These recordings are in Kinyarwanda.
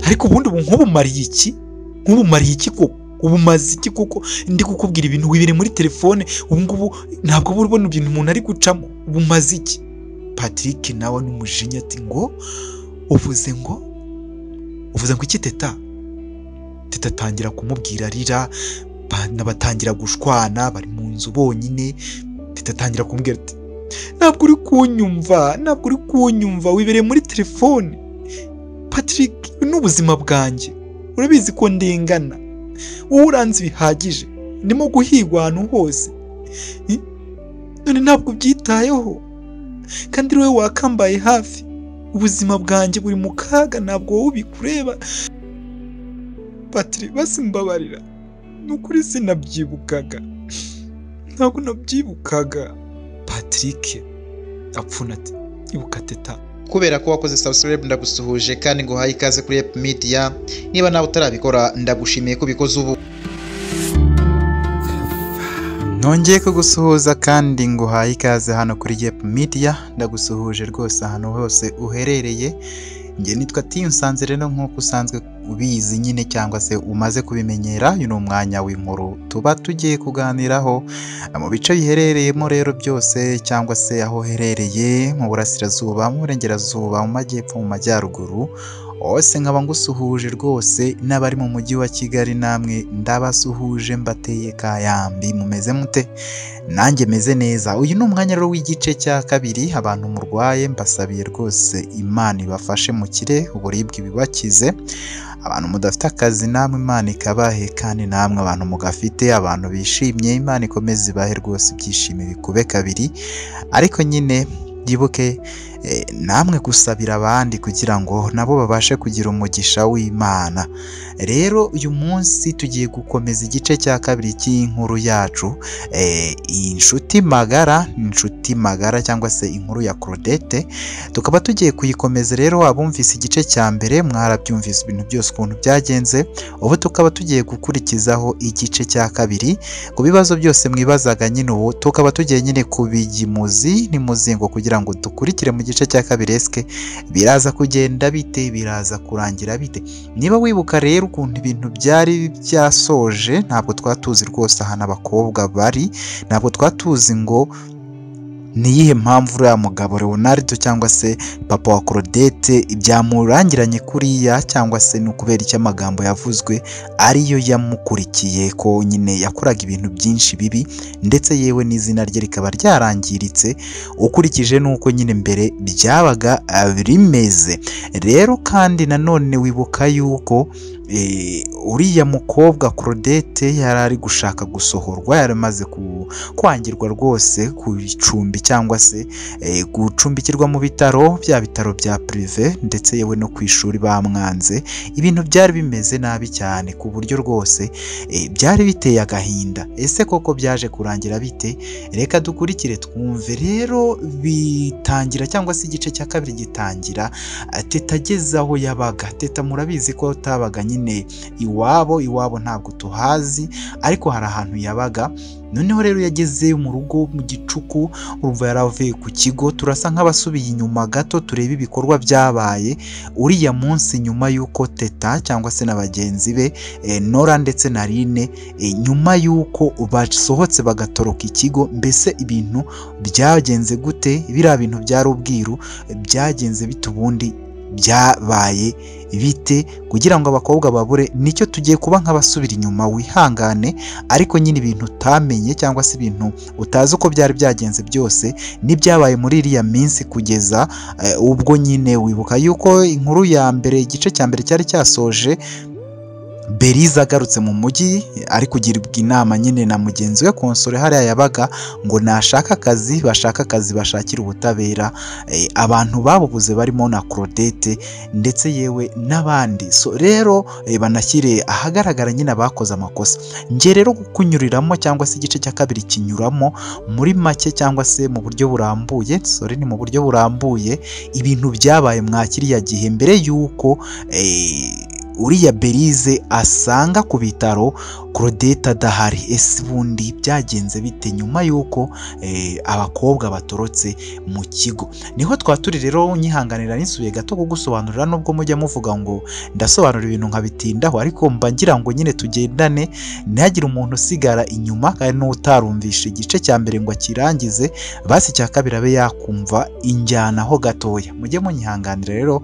ariko ubundi ubu nk'ubumariye iki koko ubumaze iki koko ndi kukubwira ibintu wibere muri telefone ubu ngubu ntabwo ubona ibintu umuntu ari gucamo ubumaze iki. Patrick nawe n'umujinya ati ngo uvuze ngo iki teta atangira kumubwira arira, batangira gushwana bari mu nzu bonyine. Teta atangira kumubwira ati ntabwo uri kunyumva wibereye muri telefone Patrick, n'ubuzima bwanjye urabizi ko ndengana, wowe uranzi bihagije, ndimo guhigwa ahantu hose none ntabwo byitayeho kandi wowe wakambaye hafi, ubuzima bwanjye buri mu kaga ntabwo wowe ubikureba. Patrick basi mbabarira, nukuri sinabyibukaga, ntabwo nabyibukaga. Patrick apfuna ati ibuka teta, kubera ko wakoze subscribe ndagusuhuje kandi ngo haye ikaze kuri Yep Media. Niba nawe utarabikora ndagushimiye ko bikoze ubu. Nongeye kugusuhuza kandi ngo haye ikaze hano kuri Yep Media. Ndagusuhuje rwose ahantu hose uherereye. Nge nitwa Team Nsanze rero nk'uko usanzwe ubizi nyine cyangwa se umaze kubimenyera, uyu ni umwanya w'inkuru tuba tugiye kuganiraho mu bice biherereyemo rero byose, cyangwa se aho uherereye mu burasirazuba, mu burengerazuba, mu majyepfo, mu majyaruguru hose nkaba ngusuhuje rwose. N'abari mu mujyi wa Kigali namwe ndabasuhuje mbateye kayambi. Mumeze mute? Nanjye meze neza. Uyu ni umwanya rero w'igice cya kabiri. Abantu murwaye mbasabiye rwose Imana ibafashe mukire uburibwe bibakize. Abantu mudafite akazi namwe Imana ikabahe, kandi namwe abantu mugafite, abantu bishimye Imana ikomeze ibahe rwose ibyishimo bikube kabiri. Ariko nyine yibuke namwe gusabira abandi kugira ngo nabo babashe kugira umugisha w'Imana. Rero uyu munsi tugiye gukomeza igice cya kabiri cy'inkuru yacu, inshuti magara cyangwa se inkuru ya Claudette. Tukaba tugiye kuyikomeza rero. Abumvise igice cya mbere mwarabyumvise ibintu byose ukuntu byagenze, ubu tukaba tugiye gukurikizaho igice cya kabiri. Ku bibazo byose mwibazaga nyine ubu tukaba tugiye nyine kubigimuzi n'imuzingo kugira ngo dukurikire mu gice cya kabiri. Eske biraza kugenda bite, biraza kurangira bite? Niba wibuka rero ukuntu ibintu byari byasoje, ntabwo twatuzi rwose ahantu abakobwa bari, ntabwo twatuzi ngo niyihe mpamvu uriya mugabo Leonardo cyangwa se papa wa Claudette byamurangiranye kuriya, cyangwa se ni ukubera icyo amagambo yavuzwe ariyo yamukurikiye, ko nyine yakoraga ibintu byinshi bibi ndetse yewe n'izina rye rikaba ryarangiritse ukurikije n'uko nyine mbere byabaga rimeze. Rero kandi nanone wibuka yuko uriya mukobwa Claudette yari ari gushaka gusohorwa, yari amaze kwangirwa rwose ku icumbi cyangwa se gucumbikirwa mu bitaro, bya bitaro bya prive, ndetse yewe no ku ishuri bamwanze. Ibintu byari bimeze nabi cyane ku buryo rwose byari biteye agahinda. Ese koko byaje kurangira bite? Reka dukurikire twumve. Rero bitangira cyangwa se igice cya kabiri gitangira Teta ageze aho yabaga. Teta murabizi ko tabaga nyine iwabo ntabwo tuhazi, ariko hari ahantu yabaga. Noneho rero yageze mu rugo mu gicuku, urumva yaravuye ku kigo. Turasa nk'abasubiye inyuma gato turebe ibikorwa byabaye uriya munsi, nyuma y'uko Teta cyangwa se na bagenzi be Nora ndetse na Line nyuma y'uko basohotse bagatoroka ikigo. Mbese ibintu byagenze gute? Biriya bintu byari ubwiru, byagenze bite ubundi, byabaye bite kugira ngo abakobwa babure? Nicyo tugiye kuba nk'abasubira inyuma, wihangane. Ariko nyine ibintu utamenye cyangwa se ibintu utazi uko byari byagenze byose n'ibyabaye muri iriya minsi kugeza ubwo nyine wibuka yuko inkuru ya mbere, igice cya mbere cyari cyasoje Beriza agarutse mu mujyi ari kugirwa inama nyine na mugenzi we Konsole hariya yabaga, ngo nashaka akazi, bashakira ubutabera abantu babubuze barimo na Claudette ndetse yewe n'abandi. So rero banashyire ahagaragara nyine abakoze amakosa. Nge rero kunyuriramo cyangwa se igice cya kabiri kinyuramo muri make cyangwa se mu buryo burambuye, ni mu buryo burambuye ibintu byabaye mwakiriya gihe mbere y'uko uriya Berize asanga ku bitaro Claudette adahari. Ese ubundi byagenze bite nyuma y'uko abakobwa batorotse mu kigo? Niho twaturi rero, nyihanganira nisubiye gato kugusobanurira, nubwo mujya muvuga ngo ndasobanura ibintu nkabitindaho, ariko mba ngira ngo nyine tugendane ntihagire umuntu usigara inyuma, kandi n'utarumvisha igice cya mbere ngo akirangize, basi icya kabiri abe yakumva injyana ho gatoya. Mujye munyihanganira rero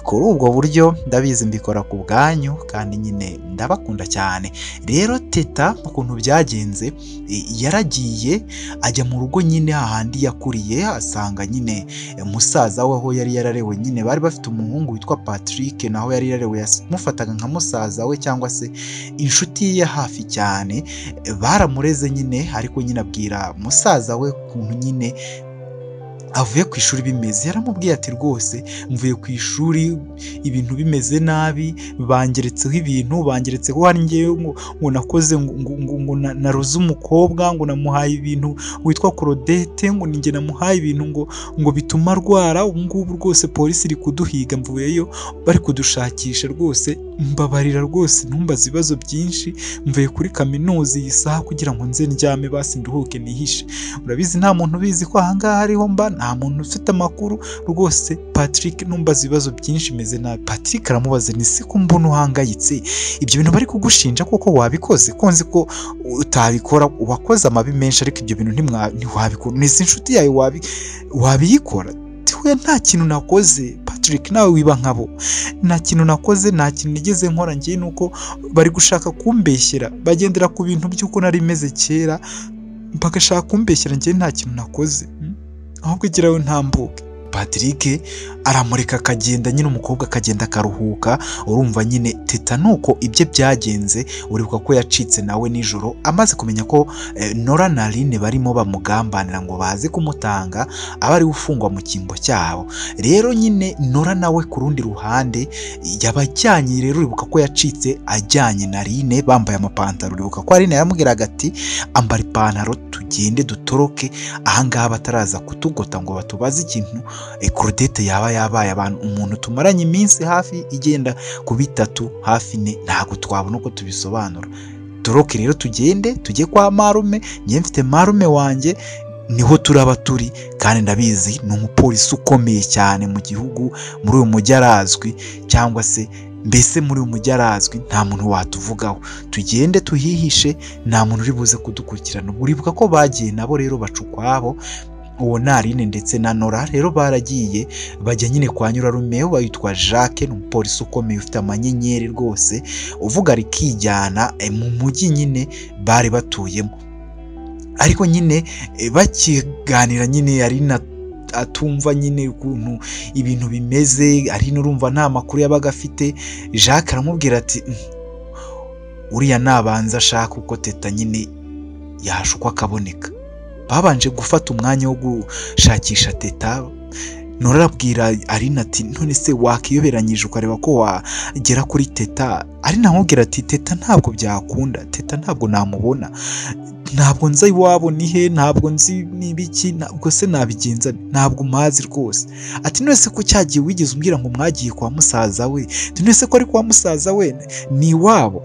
kuri ubwo buryo, ndabizi mbikora ku bwanyu kandi nyine ndabakunda cyane. Rero Teta ukuntu byagenze, yaragiye ajya mu rugo nyine hahandi yakuriye, asanga nyine musaza we aho yari yararewe, nyine bari bafite umuhungu witwa Patrick, naho yari yararewe yamufataga nka musaza we cyangwa se inshuti ye hafi cyane. Baramureze nyine, ariko nyine abwira musaza we ukuntu nyine avuye ku ishuri bimeze. Yaramubwiye ati rwose mvuye ku ishuri ibintu bimeze nabi, bangeretseho ibintu, bangeretseho hari ngewe ngo nakoze ngo naruze umukobwa, ngo namuhaye ibintu witwa Claudette, ngo ninjye namuhaye ibintu ngo bituma arwara. Ubu ngubu rwose polisi iri kuduhiga, mvuyeyo bari kudushakisha, rwose mbabarira rwose, ntumbaze ibibazo byinshi, mvuye kuri kaminuza iyi saha kugira ngo nze ndyame basi nduhuke nihishe. Urabizi nta muntu ubizi ko ahangaha hariho mba, nta muntu ufite amakuru rwose. Patrick, ntumbaze ibibazo byinshi, meze nabi. Patrick aramubaza, ni se ko mbona uhangayitse, ibyo bintu bari kugushinja koko wabikoze? Ko nzi ko utabikora, wakoze amabi menshi, ariko ibyo bintu ntiwabikora, ni inshuti yawe wabiyikora? We nta kintu nakoze Patrick, nawe wiba nkabo, nta kintu nakoze, nta kintu nigeze nkora. Ngiye nuko bari gushaka kumbeshyera, bagendera ku bintu by'uko nari meze kera, bagashaka kumbeshyera. Ngiye nta kintu nakoze, ahubwo igirayo ntambuke. Patrick aramureka akagenda, nyine umukobwa akagenda akaruhuka. Urumva nyine Teta nuko ibye byagenze. Uribuka ko yacitse nawe nijoro amaze kumenya ko Nora na Aline barimo bamugambanira ngo baze kumutanga, aba ari ufungwa mu cyimbo cyabo. Rero nyine Nora nawe ku rundi ruhande yabajyanye. Rero uribuka ko yacitse ajyanye na Aline, bambaye amapantaro. Uribuka ko Aline yaramubwiraga ati ambara ipantaro tugende dutoroke ahangaha bataraza kutugota ngo batubaze ikintu Claudette yaba yabaye. Abantu umuntu tumaranye iminsi hafi igenda ku 3 hafi 4, ntabwo twabona uko tubisobanura. Toroke rero tugende tujye kwa marume, ngiye mfite marume wanjye, niho turaba turi, kandi ndabizi ni umupolisi ukomeye cyane mu gihugu, muri uyu mujyi arazwi, cyangwa se mbese muri uyu mujyi arazwi, nta muntu watuvugaho. Tugende tuhihishe, nta muntu uri buze kudukurikirana. Uribuka ko bagiye nabo rero bacukwabo, uwo ni Aline ndetse na Nora. Rero baragiye bajya nyine kwa nyirarume witwa Jacques, ni umupolisi ukomeye ufite amanyenyeri rwose, uvuga rikijyana mu mujyi nyine bari batuyemo. Ariko nyine bakiganira, nyine Aline atumva nyine ukuntu ibintu bimeze. Aline urumva nta makuru yabaga afite. Jacques aramubwira ati uriya nabanza ashaka uko Teta nyine yashukwa akaboneka. Babanje gufata umwanya wo gushakisha Teta. Nora arabwira Aline ati none se wakiyoberanyije ukareba ko wagera kuri Teta? Aline amubwira ati Teta ntabwo byakunda, Teta ntabwo namubona, ntabwo nzi iwabo ni he, ntabwo nzi n'ibiki, ntabwo se nabigenza, ntabwo mazi rwose. Ati none se ko cyagiye wigeze umbwira ngo mwagiye kwa musaza we? None se ko ari kwa musaza we ni iwabo?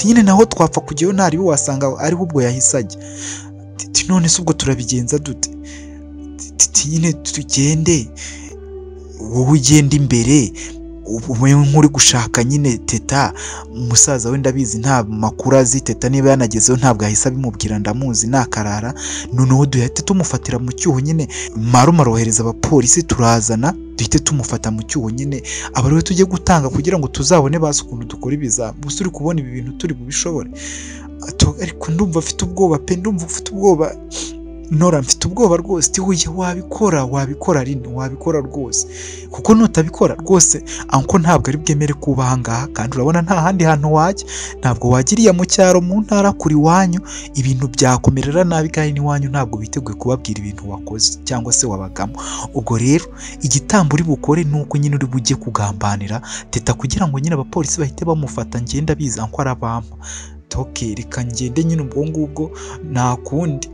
Nyine naho twapfa kujyayo ntari wasanga ariho ubwo yahise ajya. None se ubwo turabigenza dute? Nyine tugende, wowe ugenda imbere, ube nk'uri gushaka nyine Teta. Umusaza we ndabizi nta makuru azi, Teta niba yanagezeho ntabwo yahise abimubwira, ndamuzi nakarara. Noneho duhite tumufatira mu cyuho nyine, marume arohereza abapolisi, turazana duhite tumufata mu cyuho nyine, aba ariwe tujye gutanga kugira ngo tuzabone basi ukuntu dukora ibizami. Gusa uri kubona ibi bintu turi bubishobore? Ariko ndumva afite ubwoba pe, ndumva ufite ubwoba Nora, mfite ubwoba rwose. Tihuye wabikora Aline, wabikora rwose, kuko nutabikora rwose anko ntabwo ari bwemere kuba ahangaha, kandi urabona nta handi hantu wajya, ntabwo wagiriye mu cyaro mu ntara kuri wanyu, ibintu byakomerera nabi, kandi n'iwanyu ntabwo biteguye kubabwira ibintu wakoze cyangwa se wabagamo. Ubwo rero igitambo uri bukore ni uko nyine uri bujye kugambanira Teta kugira ngo nyine abapolisi bahite bamufata. Ngenda biza anko arabampa toke, reka ngende nyine ubwo ngubwo nta kundi.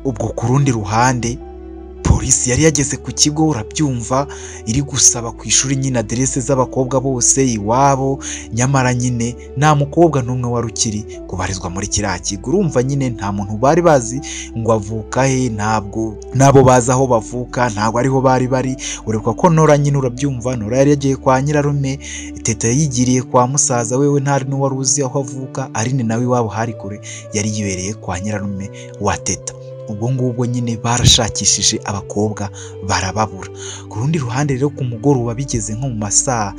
Ubwo ku rundi ruhande polisi yari yageze ku kigo urabyumva, iri gusaba ku ishuri nyine aderese z'abakobwa bose iwabo, nyamara nyine nta mukobwa n'umwe wari ukiri kubarizwa muri kiriya kigo. Urumva nyine nta muntu bari bazi ngo avuka he, ntabwo nabo bazi aho bavuka, ntabwo ariho bari bari. Ureka ko Nora nyine urabyumva, Nora yari yagiye kwa nyirarume, Teta yigiriye kwa musaza wewe, ntari n'uwari uzi aho avuka. Aline nawe iwabo hari kure, yari yibereye kwa nyirarume wa Teta. Ubwo ngubwo nyine barashakishije abakobwa barababura. Ku rundi ruhande rero ku mugoroba bigeze nko mu masaa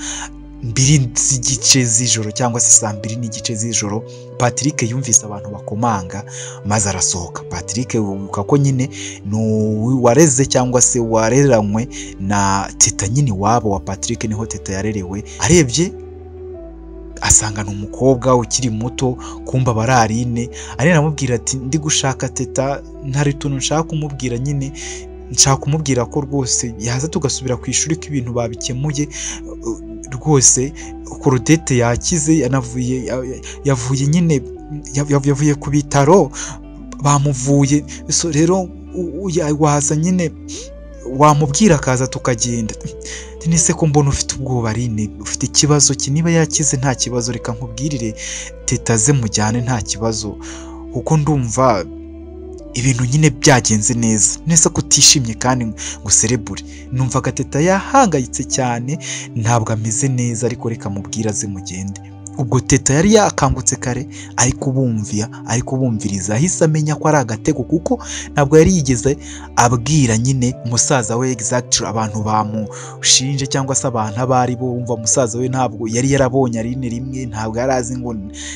2 z'igice z'ijoro cyangwa se 2:30 z'ijoro, Patrick yumvise abantu bakomanga maze arasohoka. Patrick wibuka ko nyine wareze cyangwa se wareranywe na Teta nyine wabo wa Patrick, niho Teta yarerewe. Arebye asanga n'umukobwa ukiri muto, kumba bararine. Aline aramubwira ati ndi gushaka Teta, ntari tuntu nshaka kumubwira, nyine nshaka kumubwira ko rwose yaza tugasubira ku ishuri ko ibintu babikemuye rwose. Claudette yakize, yavuye nyine yavuye ku bitaro bamuvuye, so rero waza nyine wamubwira akaza tukagenda. Nise ko mbona ufite ubwoba Aline, ufite ikibazo ki? Niba yakize nta kibazo, reka nkubwirire Teta ze mujyane nta kibazo, kuko ndumva ibintu nyine byagenze neza. Nese ko utishimye kandi ngo serebure. Numvaga Teta yahangayitse cyane, ntabwo ameze neza, ariko reka mubwira ze mugende. Ubwo Teta yari yakangutse kare, ariko bumviriza ahise amenya ko ari agatego, kuko ntabwo yari yigeze abwira nyine musaza we exactly abantu bamushinje cyangwa se abantu abari bo. Wumva musaza we ntabwo yari yarabonye Aline rimwe, ntabwo yari azi ngo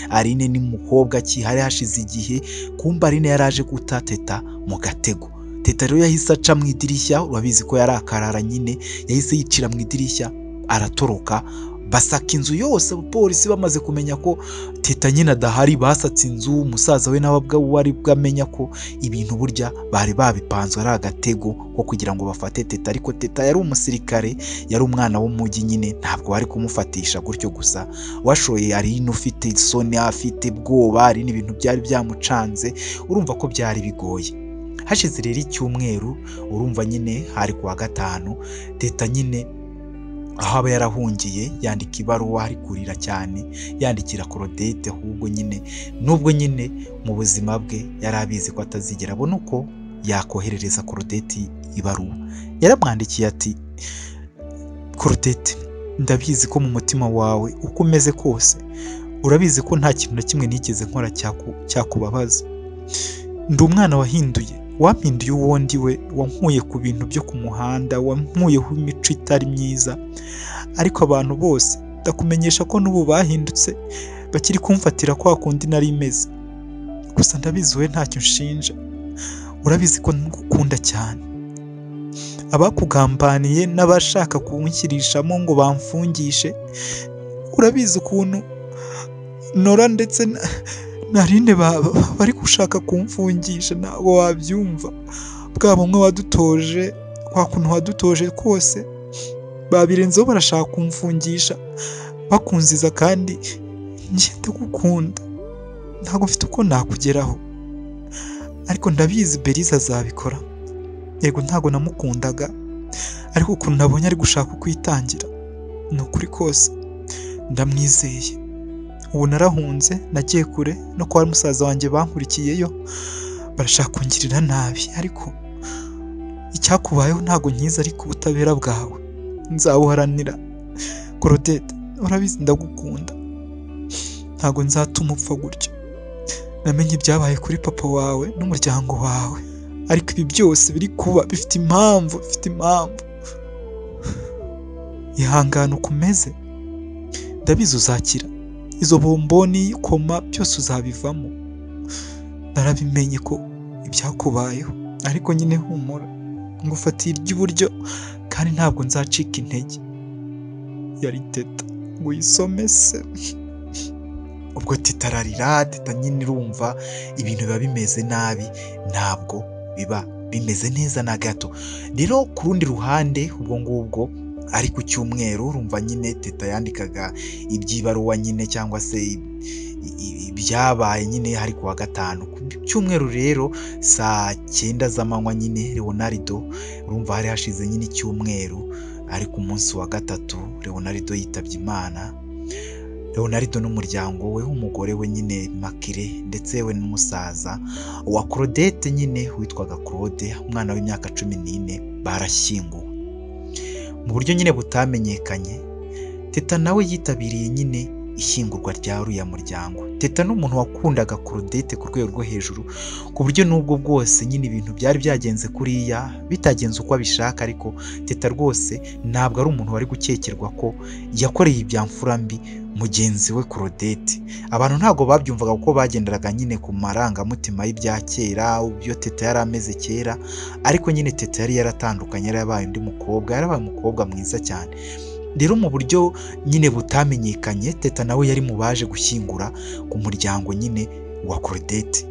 Aline ni mukobwa ki. Hari hashize igihe kumba Aline yaraje guta Teta mu gatego. Teta rero yahise aca mu idirishya, urabizi ko yari akarara nyine, yahise yicira mu idirishya aratoroka. Basaka inzu yose, polisi bamaze kumenya ko Teta nyine adahari, basatse inzu. Musaza we nawe wari bwamenya ko ibintu burya bari babipanzwe ari agatego ko kugira ngo bafate Teta. Ariko Teta yari umusirikare, yari umwana w'umujyi nyine, ntabwo bari kumufatisha gutyo gusa. Washoye Aline ufite isoni, afite bwoba, Aline ibintu byari byamucanze, urumva ko byari bigoye. Hashize rero icyumweru, urumva nyine hari kuwa gatanu, Teta nyine aho aba yarahungiye yandika ibaruwa, ari kurira cyane yandikira Claudette. Ahubwo nyine nubwo nyine mu buzima bwe yari abizi ko atazigera abona uko yakoherereza Claudette ibaruwa, yaramwandikiye ati Claudette, ndabizi ko mu mutima wawe uko umeze kose urabizi ko nta kintu na kimwe nigeze nkora cyakubabaza. Ndi umwana wahinduye, wampinduye uwo ndi we, wankuye ku bintu byo ku muhanda, wankuyeho imico itari myiza. Ariko abantu bose ndakumenyesha ko n'ubu bahindutse, bakiri kumfatira kwa kundi nari imeze. Gusa ndabizi we ntacyo nshinja, urabizi ko ngukunda cyane. Abakugambaniye n'abashaka kunshirishamo ngo bamfungishe, urabizi ukuntu Nora ndetse na Aline bari gushaka kumfungisha, ntabwo wabyumva. Bwa bumwe wadutoje, kwa kuntu wadutoje kose, babirenzeho barashaka kumfungisha bakunziza, kandi njye ndagukunda, ntabwo mfite uko nakugeraho. Ariko ndabizi Beriza azabikora. Yego ntabwo namukundaga, ariko ukuntu nabonye ari gushaka kwitangira, ni ukuri kose ndamwizeye. Ubu narahunze, nagiye kure, no kwa musaza wanjye bankurikiyeyo, barashaka kungirira nabi. Ariko icyakubayeho ntabwo nkiza, ariko ubutabera bwawe nzabuharanira. Claudette, urabizi ndagukunda, ntabwo nzatuma upfa gutyo. Namenye ibyabaye kuri papa wawe n'umuryango wawe, ariko ibi byose biri kuba bifite impamvu. Ihangane ukomeze, ndabizi uzakira. Izo bomboni, koma, byose uzabivamo. Narabimenye ko ibyakubayeho, ariko nyine humura, ngufatiye iry'iburyo kandi ntabwo nzacika intege. Yari Teta ngo yisome se. Ubwo Teta ararira. Teta nyine irumva ibintu biba bimeze nabi, ntabwo biba bimeze neza na gato. Rero ku rundi ruhande, ubwo ngubwo ari ku cyumweru urumva nyine Teta yandikaga iby'ibaruwa nyine cyangwa se ibyabaye nyine hari ku wa gatanu. Ku cyumweru rero saa 9 z'amanywa nyine Leonardo urumva hari hashize nyine icyumweru, ari ku munsi wa gatatu Leonardo yitabye Imana. Leonardo n'umuryango we, umugore we nyine Makire ndetse we n'umusaza wa Claudette nyine witwaga Claude, umwana w'imyaka 14 barashyinguwe mu buryo nyine butamenyekanye. Teta nawe yitabiriye nyine ishyingurwa rya uriya muryango. Teta n'umuntu wakundaga Claudette ku rwego rwo hejuru, ku buryo n'ubwo bwose nyine ibintu byari byagenze kuriya bitagenze uko abishaka, ariko Teta rwose ntabwo ari umuntu wari gukekerwa ko yakoreye ibyamfura mbi mugenzi we Claudette. Abantu ntabwo babyumvaga kuko bagenderaga nyine ku marangamutima y'ibya kera, ibyo Teta yari ameze kera, ariko nyine Teta yari yaratandukanye, yari yabaye undi mukobwa, yari yabaye umukobwa mwiza cyane. Rero mu buryo nyine butamenyekanye, Teta nawe yari mu baje gushyingura ku muryango nyine wa Claudette.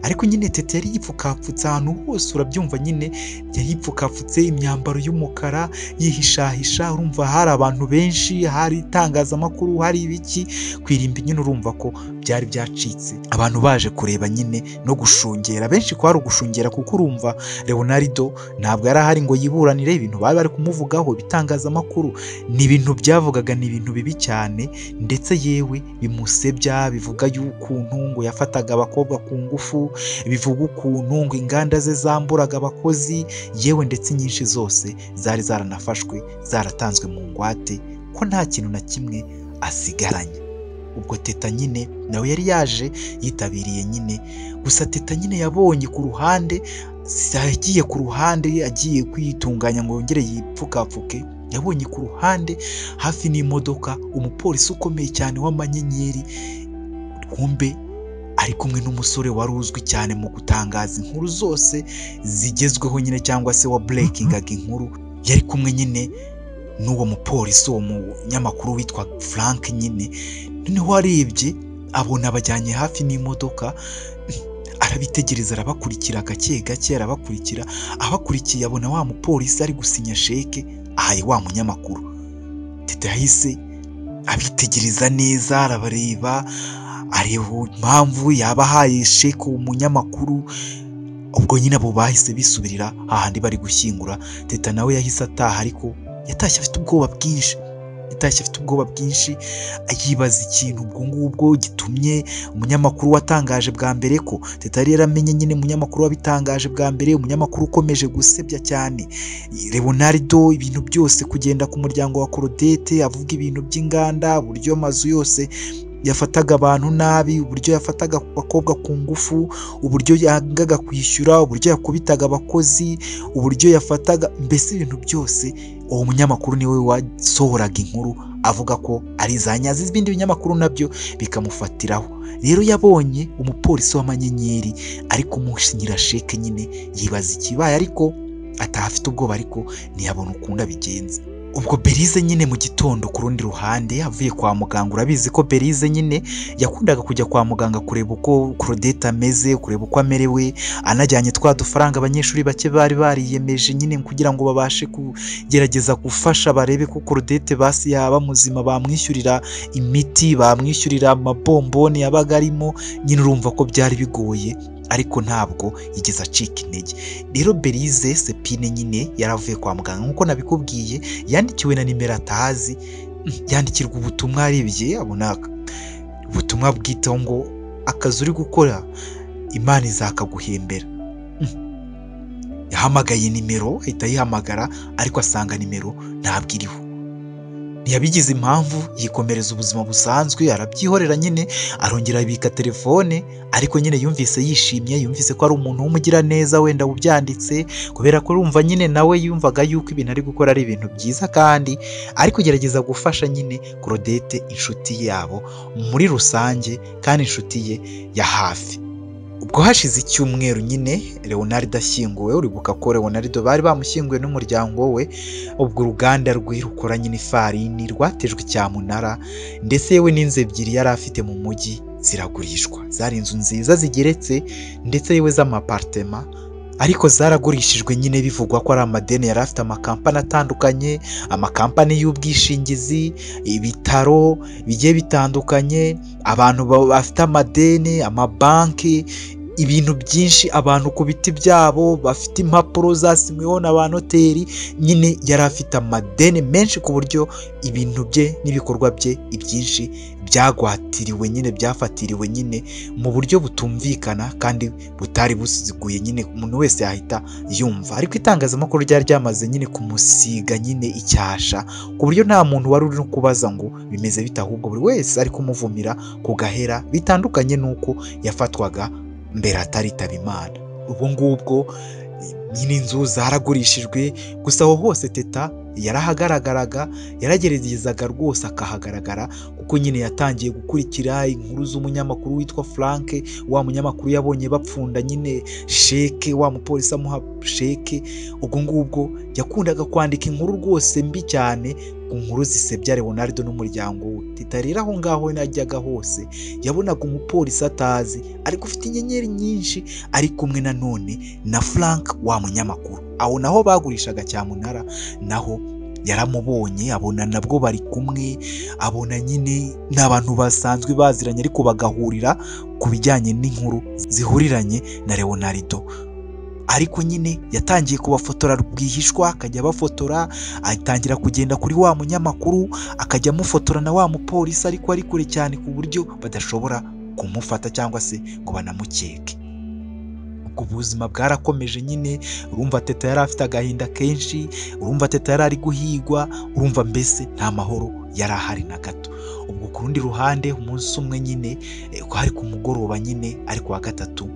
Ariko nyine Teta yari yipfukapfutse ahantu hose, urabyumva nyine yari yipfukapfutse imyambaro y'umukara yihishahisha, urumva hari abantu benshi, hari itangazamakuru, hari ibiki kwirimba nyine, urumva ko byari byacitse, abantu baje kureba nyine no gushungera. Benshi ko hari ugushungera kuko urumva Leonardo ntabwo yari ahari ngo yiburanire, ibintu bari kumuvugaho bitangazamakuru ni ibintu byavugaga ni ibintu bibi cyane, ndetse yewe bimusebya, bivuga y'ukuntu ngo yafataga abakobwa ku ngufu, bivuga ukuntu ngo inganda ze zamburaga abakozi, yewe ndetse nyinshi zose zari zaranafashwe zaratanzwe mu ngwate, ko nta kintu na kimwe asigaranye. Ubwo Teta nyine nawe yari yaje yitabiriye nyine, gusa Teta nyine yabonye ku ruhande, yagiye ku ruhande agiye kwitunganya ngo yongere yipfukapfuke, yabonye ku ruhande hafi n'imodoka umupolisi ukomeye cyane w'amanyenyeri, kumbe ari kumwe n'umusore wari uzwi cyane mu gutangaza inkuru zose zigezweho nyine, cyangwa se wa breakingaga inkuru. Yari kumwe nyine n'uwo mupolisi, uwo munyamakuru witwa Frank nyine. Noneho arebye abona abajyanye hafi n'imodoka, arabitegereza, arabakurikira gake gake, arabakurikira, abakurikiye abona wa mupolisi ari gusinya sheke ahaye wa munyamakuru. Teta yahise abitegereza neza, arabareba, areba impamvu yaba ahaye sheke umunyamakuru. Ubwo nyine abo bahise bisubirira ahandi bari gushyingura. Teta nawe yahise ataha, ariko yatashye afite ubwoba bwinshi, yibaza ikintu ubwo ngubwo gitumye umunyamakuru watangaje bwa mbere, ko Teta yari yaramenye nyine umunyamakuru wabitangaje bwa mbere, umunyamakuru ukomeje gusebya cyane Leonardo, ibintu byose kugenda ku muryango wa Claudette, avuga ibintu by'inganda, uburyo amazu yose yafataga abantu nabi, uburyo yafataga abakobwa ku ngufu, uburyo yangaga kwishyura, uburyo yakubitaga abakozi, uburyo yafataga, mbese ibintu byose. Uwo munyamakuru niwe wasohoraga inkuru avuga ko ari za nyazi, ibindi binyamakuru nabyo bikamufatiraho. Rero yabonye umupolisi w'amanyenyeri ari kumusinyira sheke nyine, yibaza ikibaye, ariko atahafite ubwoba, ariko ntiyabona ukunda bigenze. Ubwo Berize nyine mu gitondo ku rundi ruhande avuye kwa muganga, urabizi ko Berize nyine yakundaga kujya kwa muganga kureba uko Claudette ameze, kureba uko amerewe, anajyanye twa dufaranga abanyeshuri bake bari bariyemeje nyine kugira ngo babashe kugerageza gufasha barebe ko Claudette basi yaba muzima, bamwishyurira imiti, bamwishyurira amabomboni yabaga arimo. Nyine urumva ko byari bigoye, ariko ntabwo yigeze acika intege. Rero Berize Sepine nyine yaravuye kwa muganga nk'uko nabikubwiye, yandikiwe na nimero atazi, yandikirwa ubutumwa arebye, abona ubutumwa bwitaho ngo akazi uri gukora Imana izakaguhembera. Yahamagaye nimero, ahita yihamagara, ariko asanga nimero ntabwo iriho. Ntiyabigize impamvu, yikomereza ubuzima busanzwe, arabyihorera nyine, arongera abika telefone, ariko nyine yumvise yishimye, yumvise ko ari umuntu w'umugira neza wenda ubyanditse, kubera ko urumva nyine nawe yumvaga yuko ibintu ari gukora ari ibintu byiza, kandi ari kugerageza gufasha nyine Claudette, inshuti yabo muri rusange kandi inshuti ye ya hafi. Ubwo hashize icyumweru nyine Leonardo ashyinguwe, uribuka ko Leonardo bari bamushyinguye n'umuryango we. Ubwo uruganda rwe rukora nyine ifarini rwatejwe cyamunara, ndetse yewe n'inzu ebyiri yari afite mu mujyi ziragurishwa. Zari inzu nziza zigeretse, ndetse yewe z'amapartema, ariko zaragurishijwe nyine bivugwa ko ari amadeni yari afite amakampani atandukanye, amakampani y'ubwishingizi, ibitaro bigiye bitandukanye, abantu bafite amadeni, amabanki, ibintu byinshi, abantu ku biti byabo bafite impapuro zasinyweho na ba noteri. Nyine yari afite amadeni menshi ku buryo ibintu bye n'ibikorwa bye ibyinshi byagwatiriwe nyine, byafatiriwe nyine mu buryo butumvikana kandi butari busiguye, nyine umuntu wese yahita yumva. Ariko itangazamakuru ryari ryamaze nyine kumusiga nyine icyasha ku buryo nta muntu wari uri no kubaza ngo bimeze bite, ahubwo buri wese ari kumuvumira ku gahera, bitandukanye n'uko yafatwaga mbere ataritaba Imana. Ubwo ngubwo nyine inzu zaragurishijwe, gusa aho hose Teta yarahagaragaraga, yarageragezaga rwose akahagaragara, kuko nyine yatangiye gukurikira inkuru z'umunyamakuru witwa Frank. Wa munyamakuru yabonye bapfunda nyine sheke, wa mupolisi amuha sheke. Ubwo ngubwo yakundaga kwandika inkuru rwose mbi cyane, ku nkuru zisebya Leonardo n'umuryango we. Teta rero aho ngaho najyaga hose yabonaga umupolisi atazi ariko ufite inyenyeri nyinshi, ari kumwe na none na Frank wa munyamakuru. Aho naho bagurishaga cyamunara naho yaramubonye, abona nabwo bari kumwe, abona nyine n'abantu basanzwe baziranye ariko bagahurira ku bijyanye n'inkuru zihuriranye na Leonardo. Ariko nyine yatangiye kubafotora rwihishwa, akajya abafotora, atangira kugenda kuri wa munyamakuru, akajya amufotora na wa mupolisi ariko ari kure cyane ku buryo badashobora kumufata cyangwa se ngo banamukeke. Ubwo ubuzima bwarakomeje nyine, urumva Teta yari afite agahinda kenshi, urumva Teta yari ari guhigwa, urumva mbese nta mahoro yari ahari na gato. Ubwo ku rundi ruhande umunsi umwe nyine hari ku mugoroba nyine ari kuwa gatatu,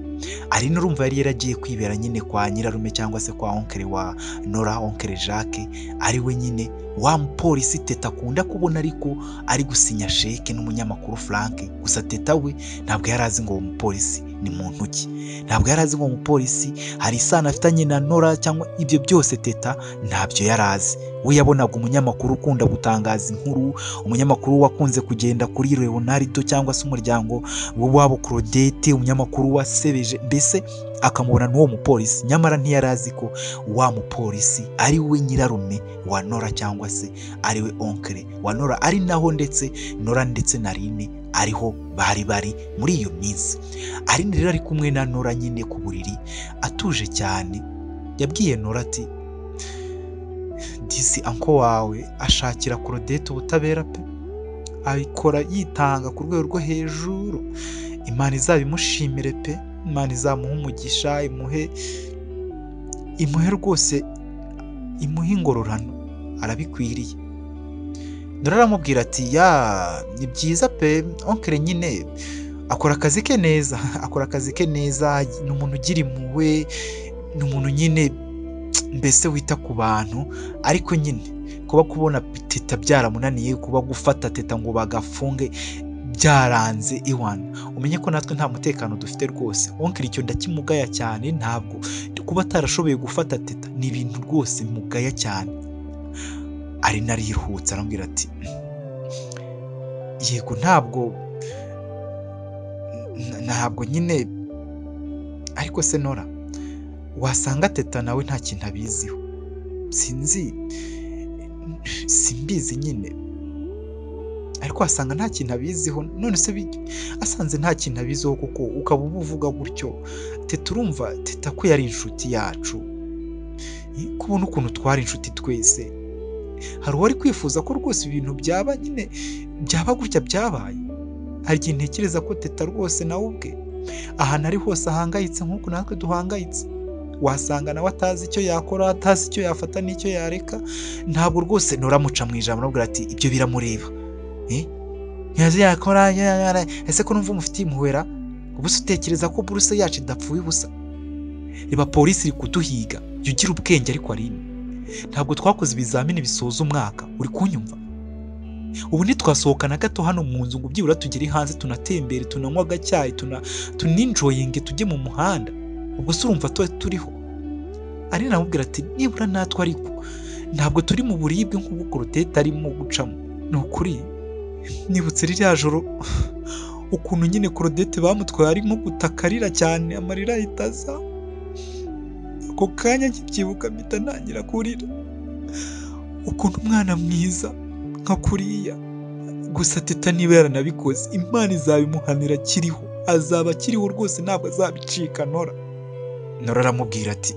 Aline urumva yari yaragiye kwibera nyine kwa nyirarume cyangwa se kwa onkere wa Nora, onkere Jacques, ari we nyine wa mupolisi Teta akunda kubona ariko ari gusinya sheke n'umunyamakuru Frank. Gusa Teta we ntabwo yari azi ngo uwo mupolisi ni muntu ki, ntabwo yari azi ngo uwo mupolisi hari isano afitanye na Nora cyangwa ibyo byose Teta ntabyo yari azi. We yabonaga umunyamakuru ukunda gutangaza inkuru, umunyamakuru wakunze kugenda kuri Leonardo cyangwa se umuryango wabo Claudette, umunyamakuru wasebeje, mbese akamubona n'uwo mupolisi. Nyamara ntiyari azi ko wa mupolisi ari we nyirarume wa Nora cyangwa se ari we onkere wa Nora, ari naho ndetse Nora ndetse na Aline ariho bari muri iyo minsi. Aline rero ari kumwe na Nora nyine ku buriri atuje cyane, yabwiye Nora ati disi anko wawe ashakira Claudette ubutabera pe, abikora yitanga ku rwego rwo hejuru, Imana izabimushimire pe, Imana izamuha umugisha, imuhe rwose, imuhe ingororano, arabikwiriye. Nora aramubwira ati ni byiza pe, onkere nyine akora akazi ke neza, akora akazi ke neza, ni umuntu ugira impuhwe, ni umuntu nyine mbese wita ku bantu. Ariko nyine kuba kubona Teta byaramunaniye, kuba gufata Teta ngo bagafunge byaranze iwana, umenye ko natwe nta mutekano dufite rwose. Onkere icyo ndakimugaya cyane, ntabwo kuba atarashoboye gufata Teta ni ibintu rwose mugaya cyane. Ari narihutse arambwira ati yego ntabwo nyine, ariko se Nora wasanga Teta nawe nta kintu abiziho, simbizi nyine, ariko wasanga nta kintu abiziho. None se asanze nta kintu abiziho kuko ukaba uvuga gutyo, Teta urumva Teta ko yari inshuti yacu, kubona ukuntu twari inshuti twese, hari uwari kwifuza ko rwose ibintu byaba nyine byaba gutya byabaye. Hari igihe ntekereza ko Teta rwose nawe ubwe ahantu ari hose ahangayitse nk'uko natwe duhangayitse, wasanga nawe atazi icyo yakora, atazi icyo yafata n'icyo yareka. Ntabwo rwose Nora amuca mu ijambo arabwira ati ibyo biramureba, ntiyazi yakora, ese ko numva umufitiye impuhwe, ubu se utekereza ko buruse yacu idapfuye ubusa? Reba polisi iri kuduhiga, jya ugira ubwenge. Ariko Aline, ntabwo twakoze ibizamini bisoza umwaka, uri kunyumva? Ubu ntitwasohokana gato hano mu nzu ngo byibura tugere hanze tunatembere, tunanywa agacyayi, tuninjoyinge, tujye mu muhanda. Ubwo se urumva turiho? Aline aramubwira ati nibura natwe ariko ntabwo turi mu buribwe nk'ubu Claudette arimo gucamo. Ni ukuri nibutse ririya joro ukuntu nyine Claudette bamutwaye ari nko gutakarira cyane, amarira ahita aza. ako kanya nkibyibuka mpita ntangira kurira, ukuntu umwana mwiza nka kuriya. Gusa teta niba yaranabikoze Imana izabimuhanira akiriho, azaba akiriho rwose, ntabwo azabicika. Nora aramubwira ati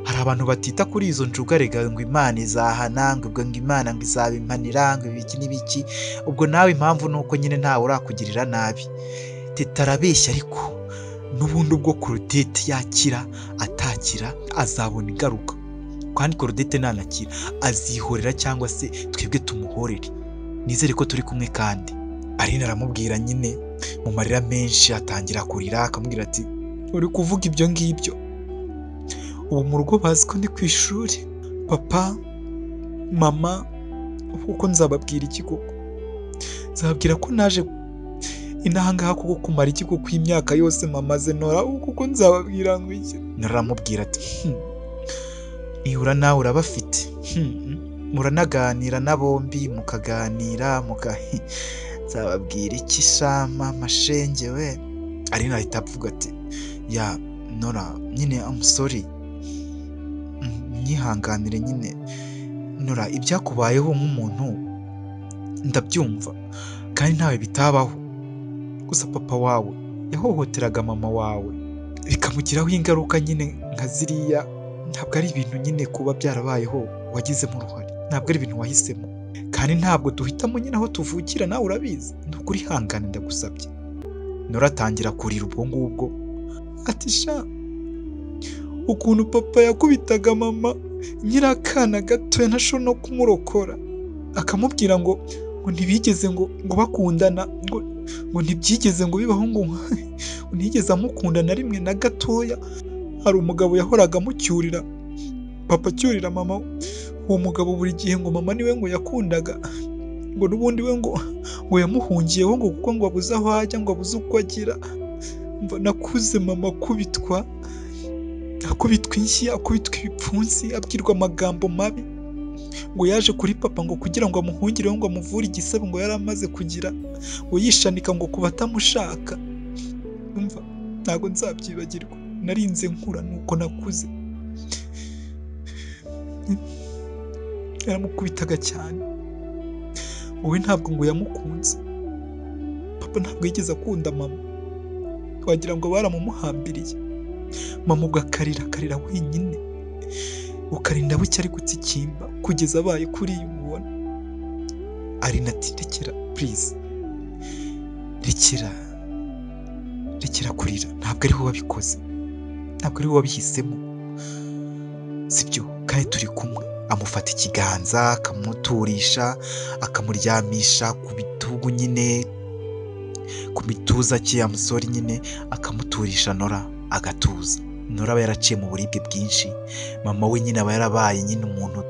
hari abantu batita kuri izo njuga, rega ngo Imana izahana, ngo Imana ngo izabimpanira, ngo ibiki n'ibiki. Ubwo nawe impamvu ni uko nyine ntawe urakugirira nabi. Teta arabeshya, ariko n'ubundi ubwo Claudette yakira atakira azabona ingaruka, kandi Claudette nanakira azihorera cyangwa se twebwe tumuhorere. Nizere ko turi kumwe. Kandi Aline aramubwira nyine mu marira menshi, atangira kurira, akamubwira ati uri kuvuga ibyo ngibyo, ubu mu rugo bazi ko ndi ku ishuri, papa mama, kuko nzababwira iki koko? Nzababwira ko naje inahangaha kuko kumara iki koko imyaka yose mamaze Nora, kuko nzababwira ngo iki? Nora aramubwira ati nihura nawe urabafite, muranaganira na bombi, mukaganira nzababwira iki shama mashenge we? Aline ahita avuga ati ya Nora nyine I'm sorry, nyihanganire nyine Nora, ibyakubayeho nk'umuntu ndabyumva kandi ntawe bitabaho. Gusa papa wawe yahohoteraga mama wawe bikamugiraho ingaruka nyine nka ziriya. Ntabwo ari ibintu nyine kuba byarabayeho wagizemo uruhare, ntabwo ari ibintu wahisemo, kandi ntabwo duhitamo nyine aho tuvukira, nawe urabizi. Nubwo urihangane ndagusabye. Nora atangira kurira ubwo ngubwo ati sha, ukuntu papa yakubitaga mama nyiri akana gatoya ntashobora no kumurokora, akamubwira ngo ntibigeze ngo bakundana, ngo ntibyigeze ngo bibaho, ngo ntiyigeze amukunda na rimwe na gatoya. Hari umugabo yahoraga amucyurira, papa acyurira mama, uwo mugabo buri gihe ngo mama niwe ngo yakundaga, ngo n'ubundi we ngo yamuhungiyeho ngo kuko ngo abuze aho ajya, ngo abuze uko agira. Nakuze mama akubitwa inshyi, akubitwa ibipfunsi, abwirwa amagambo mabi, ngo yaje kuri papa ngo kugira ngo amuhungireho, ngo amuvure igisebe ngo yari amaze kugira, ngo yishanika ngo kuba atamushaka. Ntabwo nzabyibagirwa, narinze nkura nuko nakuze. Yaramukubitaga cyane. Wowe ntabwo ngo yamukunze, papa ntabwo yigeze akunda mama, wagira ngo baramumuhambiriye. Mama ubwo akarira wenyine, ukarinda bucya ari gutsikimba kugeza abaye kuri iyi mubona. Aline ati rekera please, rekera kurira, ntabwo ari wowe wabikoze, ntabwo ari wowe wabihisemo, sibyo? Kandi turi kumwe. Amufata ikiganza akamuturisha, akamuryamisha ku bitugu nyine, ku bituza cye ya musore nyine, akamuturisha Nora agatuza. Nora aba yaraciye mu buribwe bwinshi, mama we nyine aba yarabaye nyine umuntu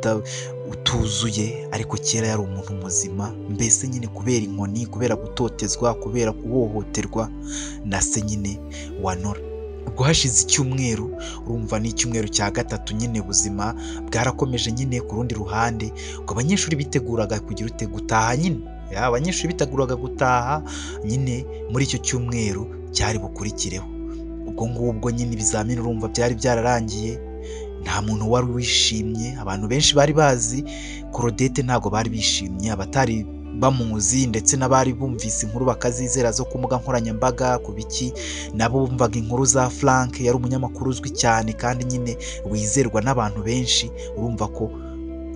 utuzuye, ariko kera yari umuntu muzima. Mbese nyine kubera inkoni, kubera gutotezwa, kubera kuhohoterwa na se nyine wa Nora. Ubwo hashize icyumweru, urumva ni icyumweru cya gatatu nyine, ubuzima bwarakomeje nyine ku rundi ruhande. Ubwo abanyeshuri biteguraga kugira gutaha nyine, abanyeshuri biteguraga gutaha nyine muri icyo cyumweru cyari bukurikireho. Ubwo ngubwo nyine ibizamini urumva byari byararangiye, nta muntu wari wishimye. Abantu benshi bari bazi Claudette ntabwo bari bishimye, abatari bamuzi ndetse n'abari bumvise inkuru bakazizera zo ku mbuga nkoranyambaga ku biki, nabo bumvaga inkuru za Frank. Yari umunyamakuru uzwi cyane kandi nyine wizerwa n'abantu benshi. Urumva ko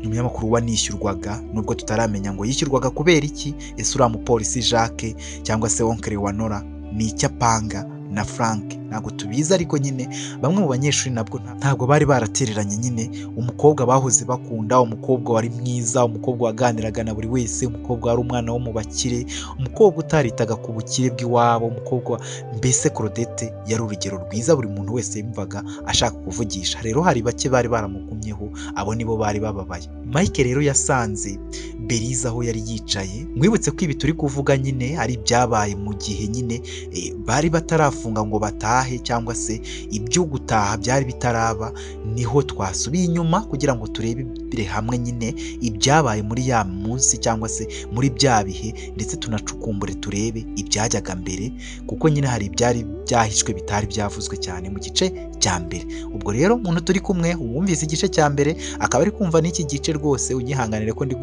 umunyamakuru wanishyurwaga, nubwo tutaramenya ngo yishyurwaga kubera iki. Ese uriya mupolisi Jacques cyangwa se onkere wa Nora ni icyo apanga na Frank ntabwo tubizi, ariko nyine bamwe mu banyeshuri nabwo ntabwo bari baratereranye nyine umukobwa bahoze bakunda, umukobwa wari mwiza, umukobwa waganiraga na buri wese, umukobwa wari umwana wo mu bakire, umukobwa utaritaga ku bukire bw'iwabo, umukobwa mbese Claudette yari urugero rwiza buri muntu wese yumvaga ashaka kuvugisha. Rero hari bake bari baramugumyeho, abo nibo bari bababaye. Mike rero yasanze Beriza aho yari yicaye. Mwibutse ko ibi turi kuvuga nyine ari ibyabaye mu gihe nyine bari batarafunga ngo batahe, cyangwa se ibyo gutaha byari bitaraba. Niho twasubiye inyuma kugira ngo turebe turebere hamwe nyine ibyabaye muri ya munsi cyangwa se muri bya bihe, ndetse tunacukumbure turebe ibyajyaga mbere, kuko nyine hari ibyari byahishwe bitari byavuzwe cyane mu gice cya mbere. Ubwo rero umuntu turi kumwe wumvise igice cya mbere akaba ari kumva n'iki gice rwose unyihanganire ko ndi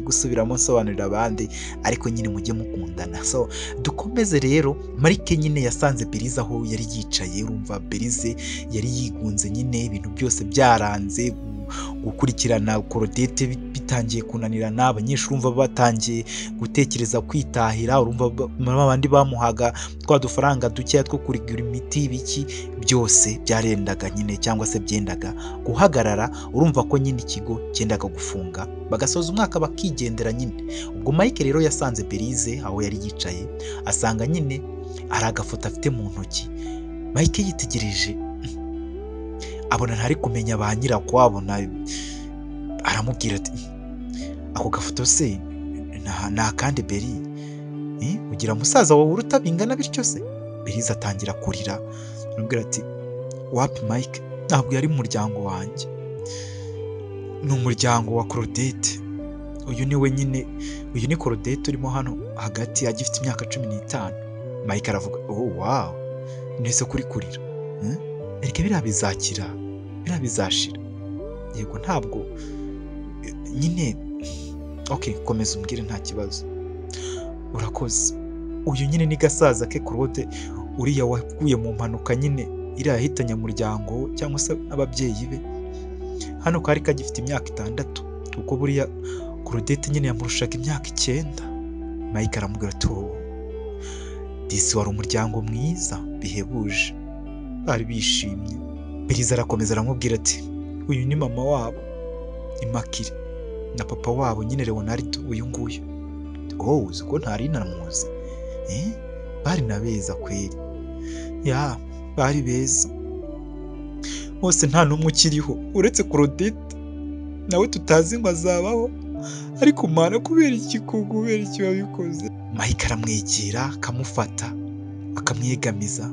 gusubiramo nsobanurira abandi, ariko nyine mujye mukundana. So dukomeze rero. Marike nyine yasanze Berize aho yari yicaye, urumva Berize yari yigunze nyine, ibintu byose byaranze, gukurikirana Claudette bitangiye kunanirana, abanyeshuri urumva batangiye gutekereza kwitahira, urumva abandi bamuhaga twa dufaranga dukeya two kurigura imiti biki, byose byarendaga nyine cyangwa se byendaga guhagarara. Urumva ko nyine ikigo cyendaga gufunga bagasoza umwaka bakigendera nyine. Ubwo Mike rero yasanze Berize aho yari yicaye, asanga nyine hari agafoto afite mu ntoki. Mike yitegereje abona ntari kumenya ba nyirako, abona aramubwira ati ako gafoto se nta kandi Beri, ugira musaza wawe uruta bingana bityo se? Berize atangira kurira, aramubwira ati wapi Mike, ntabwo yari mu muryango wanjye, ni umuryango wa Claudette. Uyu ni Claudette urimo hano hagati, agifite imyaka 15. Mike aravuga wow, nese kuri kurira, erike biriya bizakira, biriya bizashira. Yego ntabwo nyine, okay komeza umbwire nta kibazo. Urakoze. Uyu nyine ni gasaza ke Claude, uriya waguye mu mpanuka nyine iriya yahitanye umuryango cyangwa se n'ababyeyi be. Hano kari kagifite imyaka 6, kuko buriya Claudette nyine yamurushaga imyaka 9. Mike aramubwira ati disi wari umuryango mwiza bihebuje, bari bishimye. Berize arakomeza aramubwira ati uyu ni mama wabo Immaculée na papa wabo nyine Leonardo, uyu nguyu. Uzi ko ntari namuzi? Bari na beza kweli. Ya bari beza bose, nta n'umwe ukiriho uretse Claudette, nawe tutazi ngo azabaho, ariko mana kubera iki wabikoze? Mike aramwegera akamufata akamwegamiza,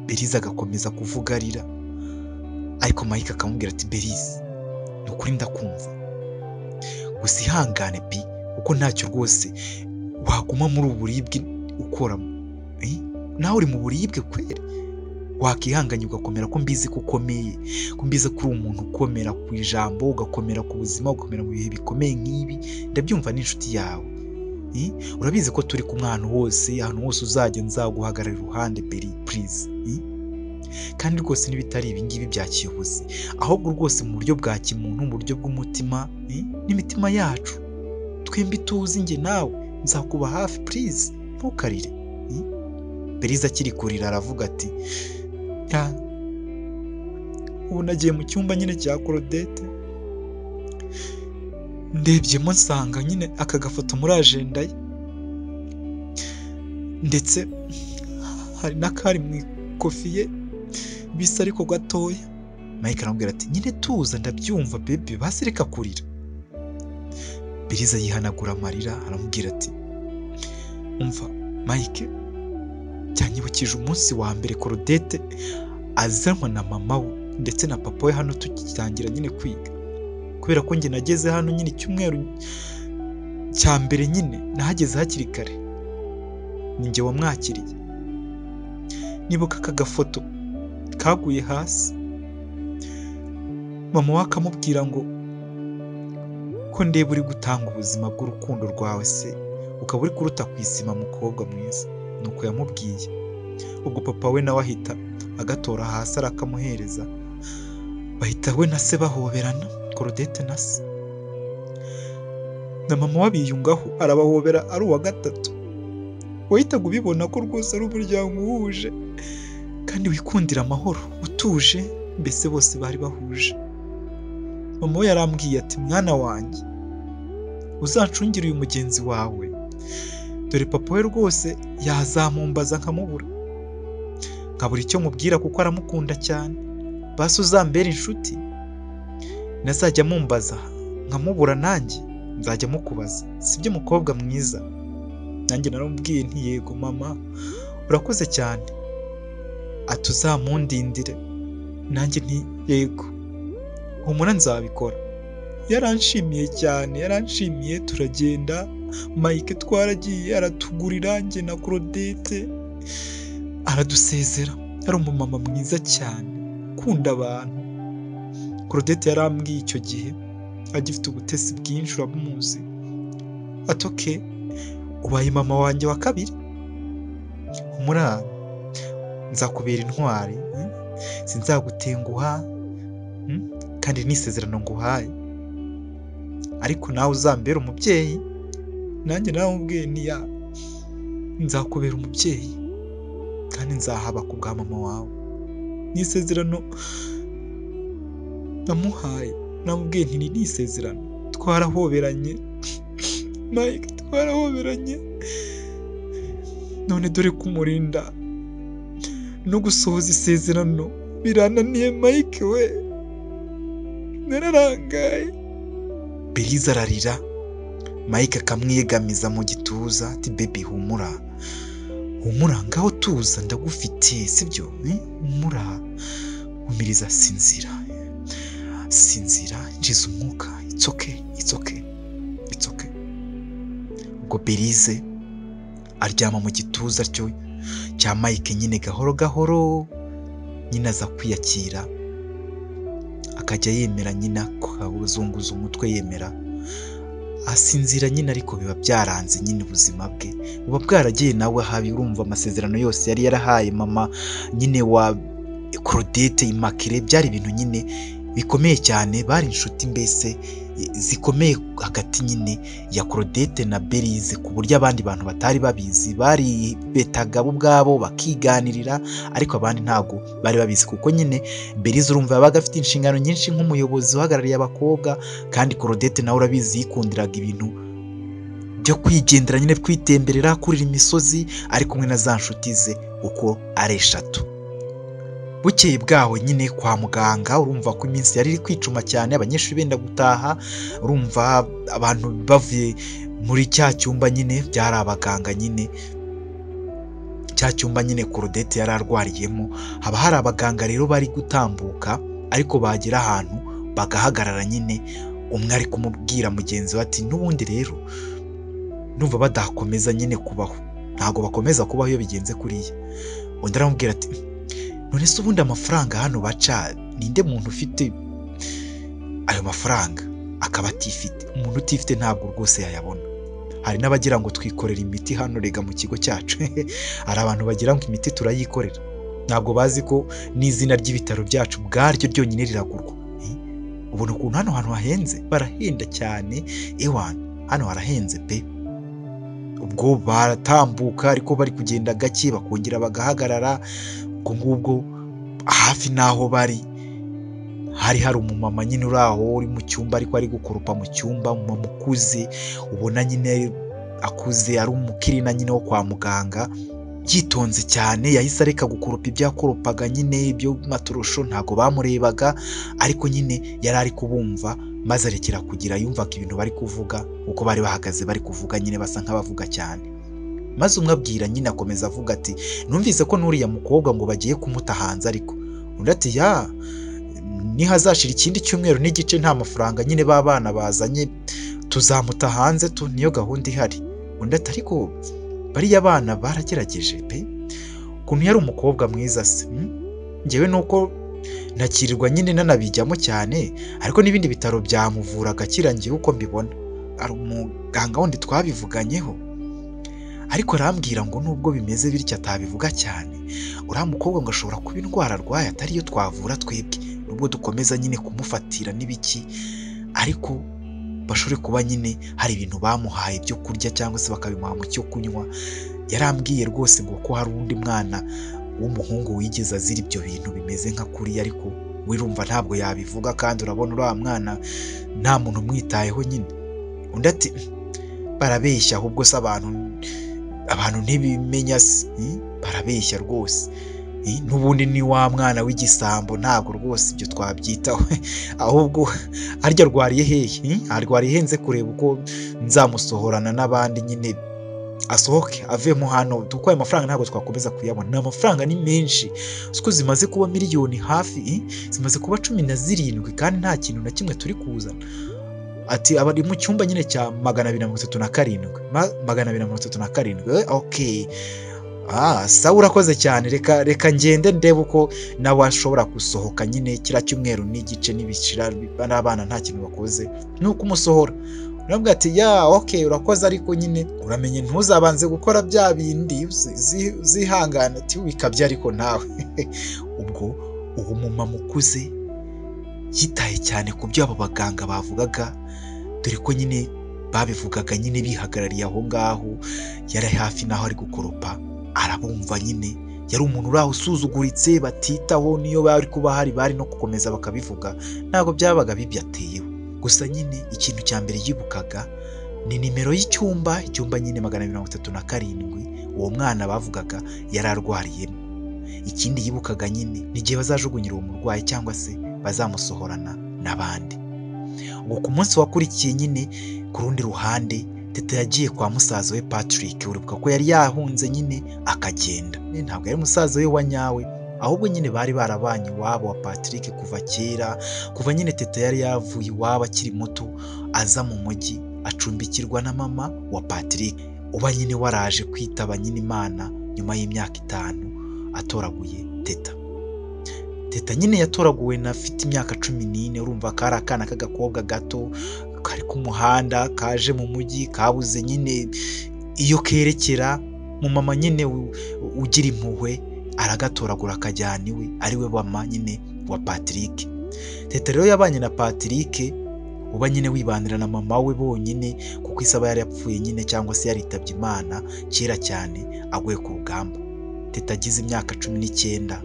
Berize agakomeza kuvuga arira, ariko Mike akamubwira ati Berize ni ukuri ndakumva, gusa ihangane bi, kuko ntacyo rwose waguma muri ubu buribwe ukoramo. Nawe uri mu buribwe kweri, wakihanganye ugakomera, ko mbizi ko ukomeye, ko mbizi ko uri umuntu ukomera ku ijambo, ugakomera ku buzima, ugakomera mu bihe bikomeye nk'ibi. Ndabyumva n'inshuti yawe, urabizi ko turi kumwe ahantu hose uzajya nzaguhagarara iruhande Beri please. Kandi rwose n'ibitari ibingibi bya kiyobozi, ahubwo rwose mu buryo bwa kimuntu, mu buryo bw'umutima n'imitima yacu twembi tuzi, njye nawe nzakuba hafi please, ntukarire. Berize akiri kurira aravuga ati ubu nagiye mu cyumba nyine cya Claudette, ndebyemo nsanga nyine aka gafoto muri ajenda ye, ndetse hari n'akari mu ikofi ye bisa ariko gatoya. Mike aramubwira ati nyine tuza, ndabyumva bebe, basi reka kurira. Berize yihanagura amarira aramubwira ati umva Mike, cyanyibukije umunsi wa mbere Claudette azanwa na mama we ndetse na papa we hano tugitangira nyine kwiga, kubera ko njye nageze hano nyine icyumweru cya mbere nyine nahageze hakiri kare, ninjye wamwakiriye. Nibuka aka gafoto kaguye hasi, mama we akamubwira ngo ko ndeba uri gutanga ubuzima bw'urukundo rwawe se, ukaba uri kuruta ku isima mukobwa mwiza. Nuko yamubwiye. Ubwo papa we nawe ahita agatora hasi arakamuhereza, bahita we na se bahoberana, Claudette na se. Na mama wabiyungaho arabahobera ari uwa gatatu. Wahitaga ubibona ko rwose ari umuryango uhuje kandi wikundira amahoro, utuje, mbese bose bari bahuje. Mama we yarambwiye ati mwana wanjye, uzancungire uyu mugenzi wawe, dore papa we rwose yazamumbaza nkamubura, nkabura icyo mubwira kuko aramukunda cyane, basi uzambera inshuti, nazajya mumbaza nkamubura nanjye nzajya mukubaza, sibyo mukobwa mwiza? Nanjye naramubwiye nti yego mama, urakoze cyane. Ati uzamundindire, nanjye nti yego humura nzabikora. yaranshimiye cyane, yaranshimiye turagenda, Mike twaragiye aratugurira njye na Claudette, aradusezera. Yari umumama mwiza cyane ukunda abantu. Claudette yarambwiye icyo gihe agifite ubutesi bwinshi, uramuzi, atoke ubaye mama wanjye wa kabiri, humura nzakubera intwari, sinzagutenguha, kandi n'isezerano nguhaye, ariko nawe uzambera umubyeyi. Nanjye naramubwiye nti nzakubera umubyeyi kandi nzahaba ku bwa mama wawe. N'isezerano namuhaye, namubwiye nti ni isezerano. Twarahoberanye Mike, twarahoberanye, none dore kumurinda no gusohoza isezerano birananiye Mike we, nararangaye. Belize ararira, Mike akamwiyegamiza mu gituza ati baby humura, humura ngaho tuza ndagufite sibyo, humura, umiriza, sinzira, njiza umwuka, it's okay. Ubwo Belize aryama mu gituza cya Mike nyine gahoro gahoro, nyine aza kwiyakira, akajya yemera nyine akazunguza umutwe yemera, asinzira nyine, ariko biba byaranze nyine ubuzima bwe buba bwaragiye nawe habi. Urumva amasezerano yose yari yarahaye mama nyine wa Claudette Immaculée byari ibintu nyine bikomeye cyane, bari inshuti mbese zikomeye hagati nyine ya Claudette na Belize, ku buryo abandi bantu batari babizi, bari betaga bo ubwabo bakiganirira, ariko abandi ntabwo bari babizi, kuko nyine Belize urumva yabaga afite inshingano nyinshi nk'umuyobozi uhagarariye abakobwa, kandi Claudette nawe urabizi yikundiraga ibintu byo kwigendera nyine, kwitemberera, kurira imisozi, ari kumwe na za nshuti ze uko ari eshatu. Bukeye bwaho nyine kwa muganga, urumva ko iminsi yari iri kwicuma cyane, abanyeshuri benda gutaha, urumva abantu bavuye muri cya cyumba nyine, byari abaganga nyine, cya cyumba nyine Claudette yari arwariyemo, haba hari abaganga rero bari gutambuka, ariko bagera ahantu bagahagarara nyine, umwe ari kumubwira mugenzi we ati n'ubundi rero numva badakomeza nyine kubaho, ntabwo bakomeza kubaho iyo bigenze kuriya. Undi aramubwira ati none se ubundi amafaranga hano baca, ninde muntu ufite ayo mafaranga akaba atifite? Umuntu utifite ntabwo rwose yayabona. Hari n'abagira ngo twikorera imiti hano rega mu kigo cyacu hari abantu bagira ngo imiti turayikorera, ntabwo bazi ko n'izina ry'ibitaro byacu bwaryo ryonyine riragurwa. Ubona ukuntu hano hantu hahenze, barahenda cyane ewana, hano harahenze pe. Ubwo baratambuka ariko bari kugenda gake, bakongera bagahagarara. Ubwo ngubwo hafi n'aho bari hari umumama nyine uri aho, uri mu cyumba ariko ari gukoropa mu cyumba, umumama ukuze, ubona nyine akuze, ari umukirina nyine wo kwa muganga, yitonze cyane. Yahise areka gukoropa ibyo yakoropaga nyine, ibyo maturusho ntabwo bamurebaga, ariko nyine yari ari kubumva, maze arekera kugira yumvaga ibintu bari kuvuga, uko bari bahagaze bari kuvuga nyine basa nk'abavuga cyane. Maze umwe abwira nyine, akomeza avuga ati numvise ko n'uriya mukobwa ngo bagiye kumuta hanze, ariko undi ati nihazashira ikindi cyumweru n'igice nta mafaranga nyine b'abana bazanye, tuzamuta hanze niyo gahunda ihari. Undi ati ariko bariya bana baragerageje pe, ukuntu yari umukobwa mwiza se. Njyewe nuko nakirirwa nyine nanabijyamo cyane, ariko n'ibindi bitaro byamuvura agakira, ngiye uko mbibona. Ari umuganga wundi twabivuganyeho, ariko arambwira ngo nubwo bimeze bityo atabivuga cyane, uriya mukobwa ngo ashobora kuba indwara arwaye atariyo twavura twebwe, nubwo dukomeza nyine kumufatira n'ibiki, ariko bashobore kuba nyine hari ibintu bamuhaye byo kurya cyangwa se bakabimuha mu cyo kunywa. Yarambwiye rwose ngo ko hari undi mwana w'umuhungu wigeze azira ibyo bintu bimeze nka kuriya, ariko wirumva ntabwo yabivuga, kandi urabona uriya mwana nta muntu umwitayeho nyine. Undi ati barabeshya, ahubwo se abantu ntibimenya se, barabeshya rwose. N'ubundi ni wa mwana w'igisambo, ntabwo rwose ibyo twabyitaho ahubwo arya arwariye hehe, arwariye henze kureba uko nzamusohorana n'abandi nyine asohoke avemo hano, kuko ayo mafaranga ntabwo twakomeza kuyabona. Ni amafaranga ni menshi, uko zimaze kuba miliyoni hafi, zimaze kuba 17, kandi nta kintu na kimwe turi kuzana. ati abari mu cyumba nyine cya 237 237. Okay, sawa urakoze cyane, reka ngende ndebe uko nawe ashobora gusohoka nyine kira cyumweru n'igice n'ibishira n'abana nta kintu bakoze nuko umusohora. Urambwira ati okay urakoze, ariko nyine uramenye ntuzabanze gukora bya bindi zihangana ati wikabye ariko nawe. Ubwo uwo mumama ukuze yitaye cyane ku byo abo baganga bavugaga, dore ko nyine babivugaga nyine bihagarariye aho ngaho, yari hafi naho ari gukoropa arabumva nyine. Yari umuntu uraho usuzuguritse batitaho, niyo bari kuba bari no gukomeza bakabivuga ntabwo byabaga bibyateyeho. Gusa nyine ikintu cya mbere yibukaga ni nimero y'icyumba nyine 237 uwo mwana bavugaga yari arwariyemo. Ikindi yibukaga nyine ni igihe bazajugunyira uwo murwayi cyangwa se bazamusohorana n'abandi. Ubwo ku munsi wakurikiye nyine ku rundi ruhande Teta yagiye kwa musaza we Patrick. Uribuka ko yari yahunze nyine akagenda, ntabwo yari musaza we wa nyawe, ahubwo nyine bari barabanye iwabo wa Patrick kuva kera, kuva nyine Teta yari yavuye iwabo akiri muto aza mu mujyi acumbikirwa na mama wa Patrick, uba nyine waraje kwitaba nyine Imana nyuma y'imyaka 5 atoraguye Teta. Teta nyine yatoraguwe na afite imyaka 14. Urumva kari akana k'agakobwa gato kari ku muhanda kaje mu mujyi kabuze nyine iyo kerekera. Mu mama nyine ugira impuhwe aragatoragura akajyana iwe, ariwe mama nyine wa Patrick. Teta rero yabanye na Patrick, uba nyine wibanira na mama we bonyine kuko isaba yari yapfuye nyine cyangwa se yaritabye Imana kera cyane aguye ku rugamba. Teta agize imyaka 19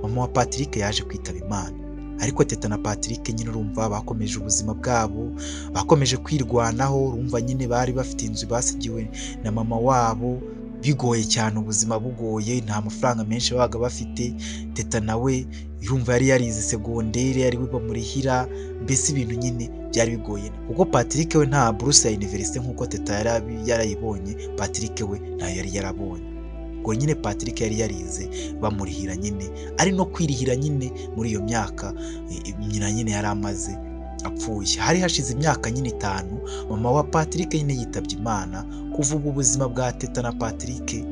mama wa Patrick yaje kwitaba Imana, ariko Teta na Patrick nyine urumva bakomeje ubuzima bwabo, bakomeje kwirwanaho. Urumva nyine bari bafite inzu basigiwe na mama wabo, bigoye cyane, ubuzima bugoye, nta mafaranga menshi babaga bafite. Teta nawe urumva yari yarize segondere, ari we bamurihira, mbese ibintu nyine byari bigoye kuko Patrick we nta buruse ya university nkuko Teta yari yarayibonye, Patrick we ntayo yari yarabonye. Ubwo nyine Patrick yari yarize bamurihira nyine, ari no kwirihira nyine muri iyo myaka nyina nyine yari amaze apfuye. Hari hashize imyaka nyine 5 mama wa Patrick nyine yitabye Imana. Kuva ubu ubuzima bwa Teta na Patrick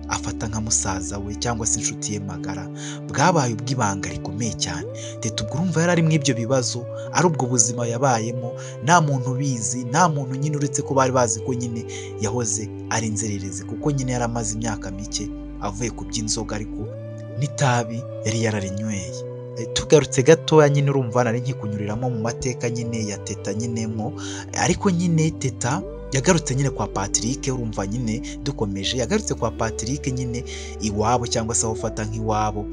afata nka musaza we cyangwa se inshuti ye magara bwabaye ubw'ibanga rikomeye cyane. Teta ubwo urumva yari ari mw'ibyo bibazo, ari ubwo buzima yabayemo, nta muntu ubizi, nta muntu nyine uretse ko bari bazi ko nyine yahoze ari inzererezi kuko nyine yari amaze imyaka mike avuye ku by'inzoga, ariko n'itabi yari yararinyweye. Tugarutse gatoya nyine urumva nari nkikunyuriramo mu mateka nyine ya Teta nyinemo, ariko nyine Teta yagarutse nyine kwa Patrick. Urumva nyine dukomeje, yagarutse kwa Patrick nyine iwabo cyangwa se aho ufata nk'iwabo,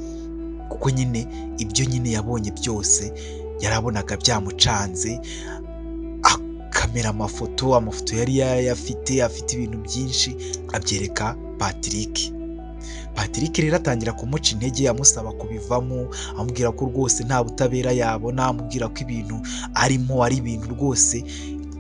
kuko nyine ibyo nyine yabonye byose yarabonaga byamucanze. Akamera amafoto yari afite ibintu byinshi abyereka Patrick. Patrick rero atangira kumuca intege, amusaba kubivamo, amubwira ko rwose nta butabera yabona, amubwira ko ibintu arimo ari ibintu rwose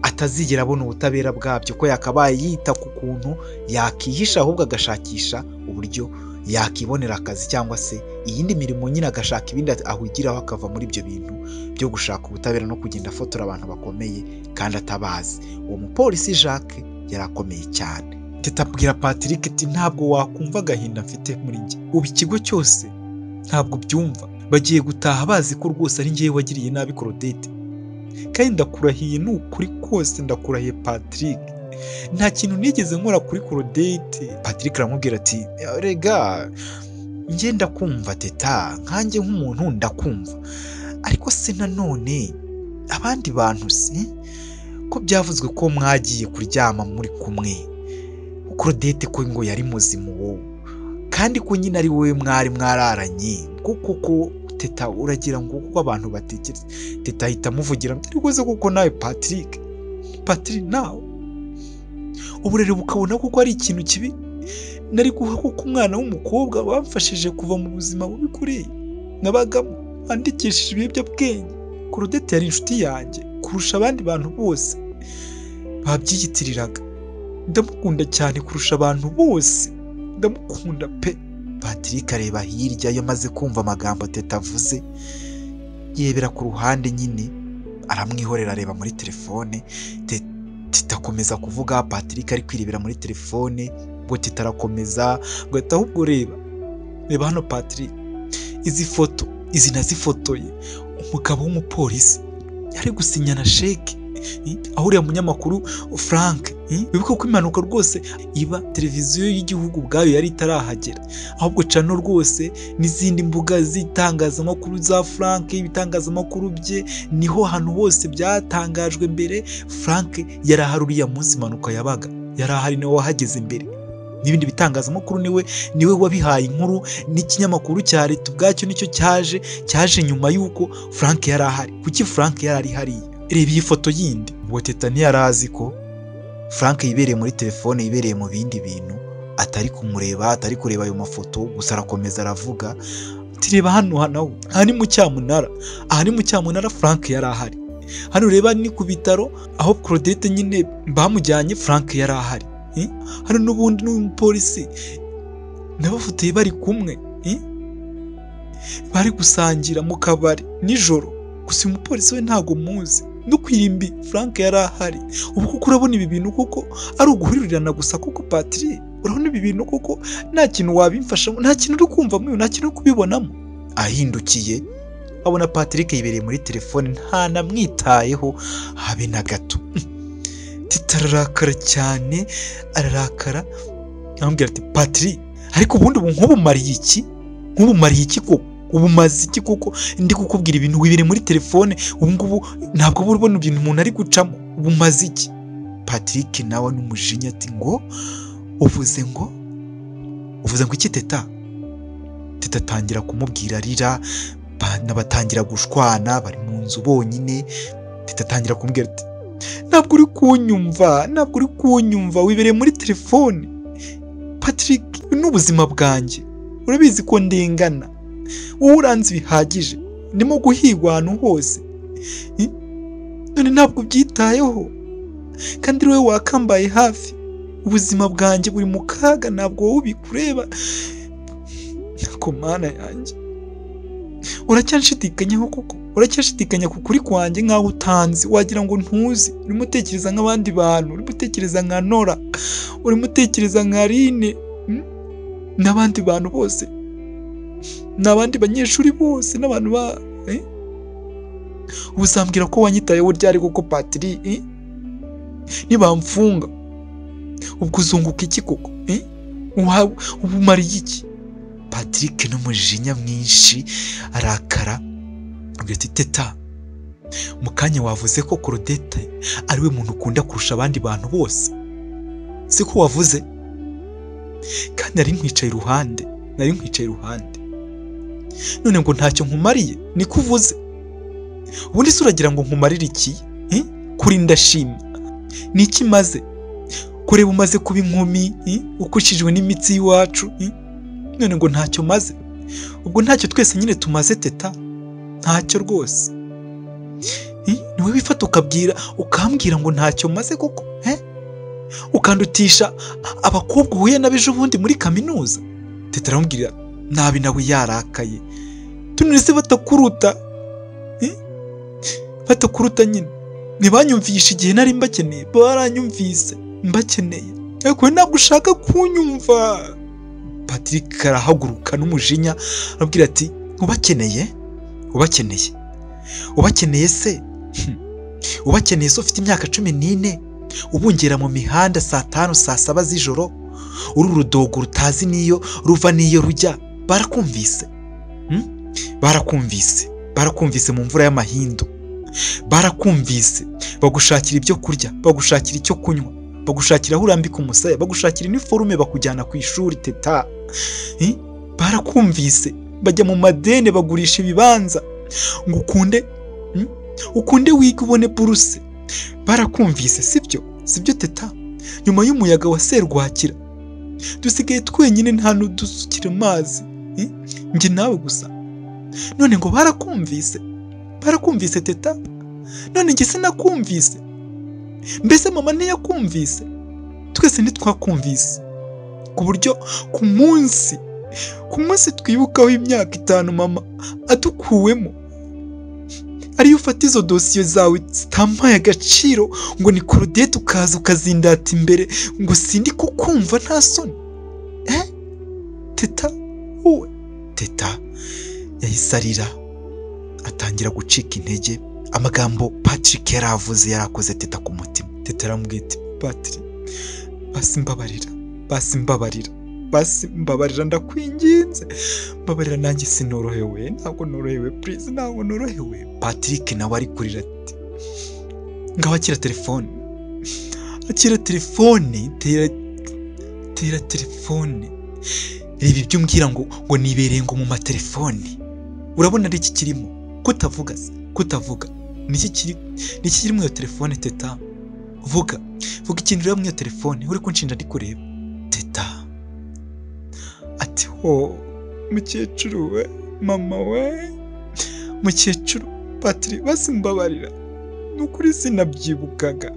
atazigera abona ubutabera bwabyo, ko yakabaye yita ku kuntu yakihisha, ahubwo agashakisha uburyo yakibonera akazi cyangwa se iyindi mirimo nyine, agashaka ibindi ahugiraho akava muri ibyo bintu byo gushaka ubutabera no kugenda afotora abantu bakomeye kandi atabazi. Uwo mupolisi Jacques yari akomeye cyane. Teta abwira Patrick ati ntabwo wakumva agahinda mfite muri njye, ubu ikigo cyose ntabwo byumva, bagiye gutaha bazi ko rwose ari njyewe wagiriye nabi Claudette, kandi ndakurahiye, ni ukuri kose ndakurahiye Patrick, nta kintu nigeze nkora kuri Claudette. Patrick aramubwira ati rega njye ndakumva Teta, nkanjye nk'umuntu ndakumva, ariko se nanone abandi bantu se ko byavuzwe ko mwagiye kuryama muri kumwe, Claudette ko ngo yari muzima wowe, kandi ko nyine ari wowe mwari mwararanye, kuko Teta uragira ngo kuko abantu batekereza. Teta ahita amuvugira ariko se kuko nawe Patrick nawe ubu rero ukabona kuko ari ikintu kibi nari guha kuko umwana w'umukobwa bamfashije kuva mu buzima bubi kuri nabagamo andikishije ibiyobyabwenge. Claudette yari inshuti yanjye kurusha abandi bantu bose babyiyitiriraga, ndamukunda cyane kurusha abantu bose, ndamukunda pe. Patrick areba hirya, yamaze kumva amagambo Teta avuze, yebera ku ruhande nyine aramwihorera areba muri telefone. Teta akomeza kuvuga, Patrick ari kwirebera muri telefone, ngo Teta arakomeza ngo ati ahubwo reba hano Patrick, izi foto izi nazifotoye umugabo w'umupolisi yari gusinyana sheke, aho uriya munyamakuru Frank, wibuka ko impanuka rwose iba televiziyo y'igihugu ubwayo yari itarahagera, ahubwo cano rwose n'izindi mbuga z'itangazamakuru za Frank, ibitangazamakuru bye, niho hantu hose byatangajwe mbere. Frank yari ahari uriya munsi impanuka yabaga, yari ahari, niwe wahageze mbere. N'ibindi bitangazamakuru niwe wabihaye inkuru, n'ikinyamakuru cya leta ubwacyo nicyo cyaje nyuma y'uko Frank yari ahari. Kuki Frank yari ari hariya? Reba iyi foto yindi. Ubwo Teta ntiyari azi ko Frank yibereye muri telefone, yibereye mu bindi bintu, atari kumureba, atari kureba ayo mafoto. Gusa arakomeza aravuga ati reba hano aha ni mu Cyamunara, Frank yari ahari. Hano reba ni ku bitaro aho Claudette nyine bamujyanye, Frank yari ahari. Hano n'ubundi n'umupolisi nabafotoye bari kumwe, bari gusangira mu kabari nijoro. Gusa uyu mupolisi we ntago muzi, no kwirimbi Frank yari ahari. Ubu kuko urabona ibi bintu kuko ari uguhurirana gusa kuko Patrick, urabona ibi bintu kuko nta kintu wabimfashamo, nta kintu uri kumvamo, nta kintu uri kubibonamo. Ahindukiye abona Patrick yibereye muri telefone, nta namwitayeho habe na gato. Teta ararakara cyane, ararakara amubwira ati Patrick, ariko ubundi ubu nk'ubumariye iki koko? Ubumaze iki koko? Ndi kukubwira ibintu wibereye muri telefone, ubu ngubu ntabwo ubona ibintu umuntu ari gucamo. Ubumaze iki? Patrick nawe n'umujinya ati ngo uvuze ngo iki Teta? Teta atangira kumubwira arira, batangira gushwana, bari mu nzu bonyine. Teta atangira kumubwira ati ntabwo uri kunyumva, wibereye muri telefone. Patrick, n'ubuzima bwanjye urabizi ko ndengana, wowe uranzi bihagije, ndimo guhigwa ahantu hose, none ntabwo ubyitayeho, kandi wowe wakambaye hafi. Ubuzima bwanjye buri mu kaga, ntabwo wowe ubikureba. Ko mana yanjye, uracyashidikanyaho koko? Uracyashidikanya ku kuri kwanjye nkaho utanzi, wagira ngo ntuzi. Urimo utekereza nk'abandi bantu, urimo utekereza nka Nora, urimo utekereza nka Rine, n'abandi bantu bose, n'abandi banyeshuri bose, n'abantu ubu uzambwira ko wanyitayeho ryari koko Patrick? Nibamfunga ubwo uzunguka iki koko? Ubumariye iki? Patrick n'umujinya mwinshi arakara ati Teta, mu kanya wavuze ko Claudette ari we muntu ukunda kurusha abandi bantu bose, siko wavuze? Kandi nari nkwicaye iruhande, none ngo ntacyo nkumariye niko uvuze? Ubundi se uragira ngo nkumarire iki? Kuri ndashima ni iki maze? Kureba umaze kuba inkumi, ukushijwe n'imitsi y'iwacu, none ngo ntacyo maze? Ubwo ntacyo twese nyine tumaze Teta? Ntacyo rwose. Niwe wifata ukambwira ngo ntacyo maze koko? Ukandutisha abakobwa uhuye n'abejo bundi muri kaminuza? Teta aramubwira nabi, nawe yarakaye. Tunese batakuruta nyine, ntibanyumvisha igihe nari mbakeneye, baranyumvise mbakeneye, ariko ntabwo ushaka kunyumva. Patrick arahaguruka n'umujinya arabwira ati ubakeneye se? Ubakeneye se ufite imyaka 14, ubungera mu mihanda saa 5 saa 7 z'ijoro, uri urudogo rutazi niyo ruva niyo rujya. Barakumvise? Barakumvise mu mvura y'amahindu, barakumvise. Bagushakira ibyo kurya, bagushakira icyo kunywa, bagushakira aho urambika umusaya, bagushakira iniforume, bakujyana ku ishuri Teta. Barakumvise. Bajya mu madeni, bagurisha ibibanza ngo ukunde wiga ubone buruse. Barakumvise, sibyo Teta? Nyuma y'umuyaga wa serwakira dusigaye twenyine, nta n'udusukira amazi, njye nawe gusa. None ngo barakumvise Teta? None njye sinakumvise? Mbese mama ntiyakumvise? Twese ntitwakumvise, ku buryo ku munsi twibukaho imyaka 5 mama adukuwemo, ariyo ufata izo dosiye zawe zitampaye agaciro ngo ni Claudette ukaza ukazindata imbere ngo sindi kukumva nta soni teta wowe teta yahise arira atangira gucika intege. Amagambo Patrick yaravuze yarakoze teta ku mutima. Teta aramubwira ati Patrick basi mbabarira ndakwinginze mbabarira nanjye sinorohewe ntabwo norohewe please ntabwo norohewe. Patrick nawe ari kurira ati ngaho akira telefone tera telefone reba ibyo umbwira ngo nibereye ngo mu matelefoni urabona ari iki kirimo kutavuga niki kiri mu iyo telefone teta vuga ikintu rero mu iyo telefone uri kunshinja ndi kureba. Teta ati mukecuru we mama we mukecuru Patrick basi mbabarira nukuri sinabyibukaga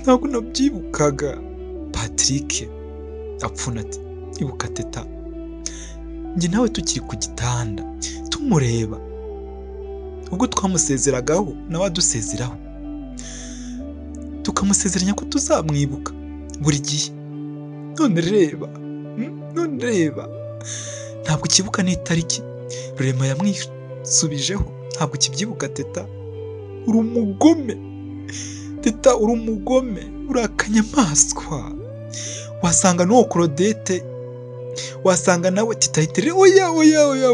ntabwo nabyibukaga. Patrick apfuna ati ibuka teta njye nawe tukiri ku gitanda tumureba ubwo twamusezeragaho nawe adusezeraho tukamusezeranya ko tuzamwibuka buri gihe. none reba ntabwo ukibuka n'itariki Rurema yamwisubijeho ntabwo ukibyibuka teta uri umugome uri akanyamaswa. Wasanga n'uwo Claudette wasanga nawe titahitere oya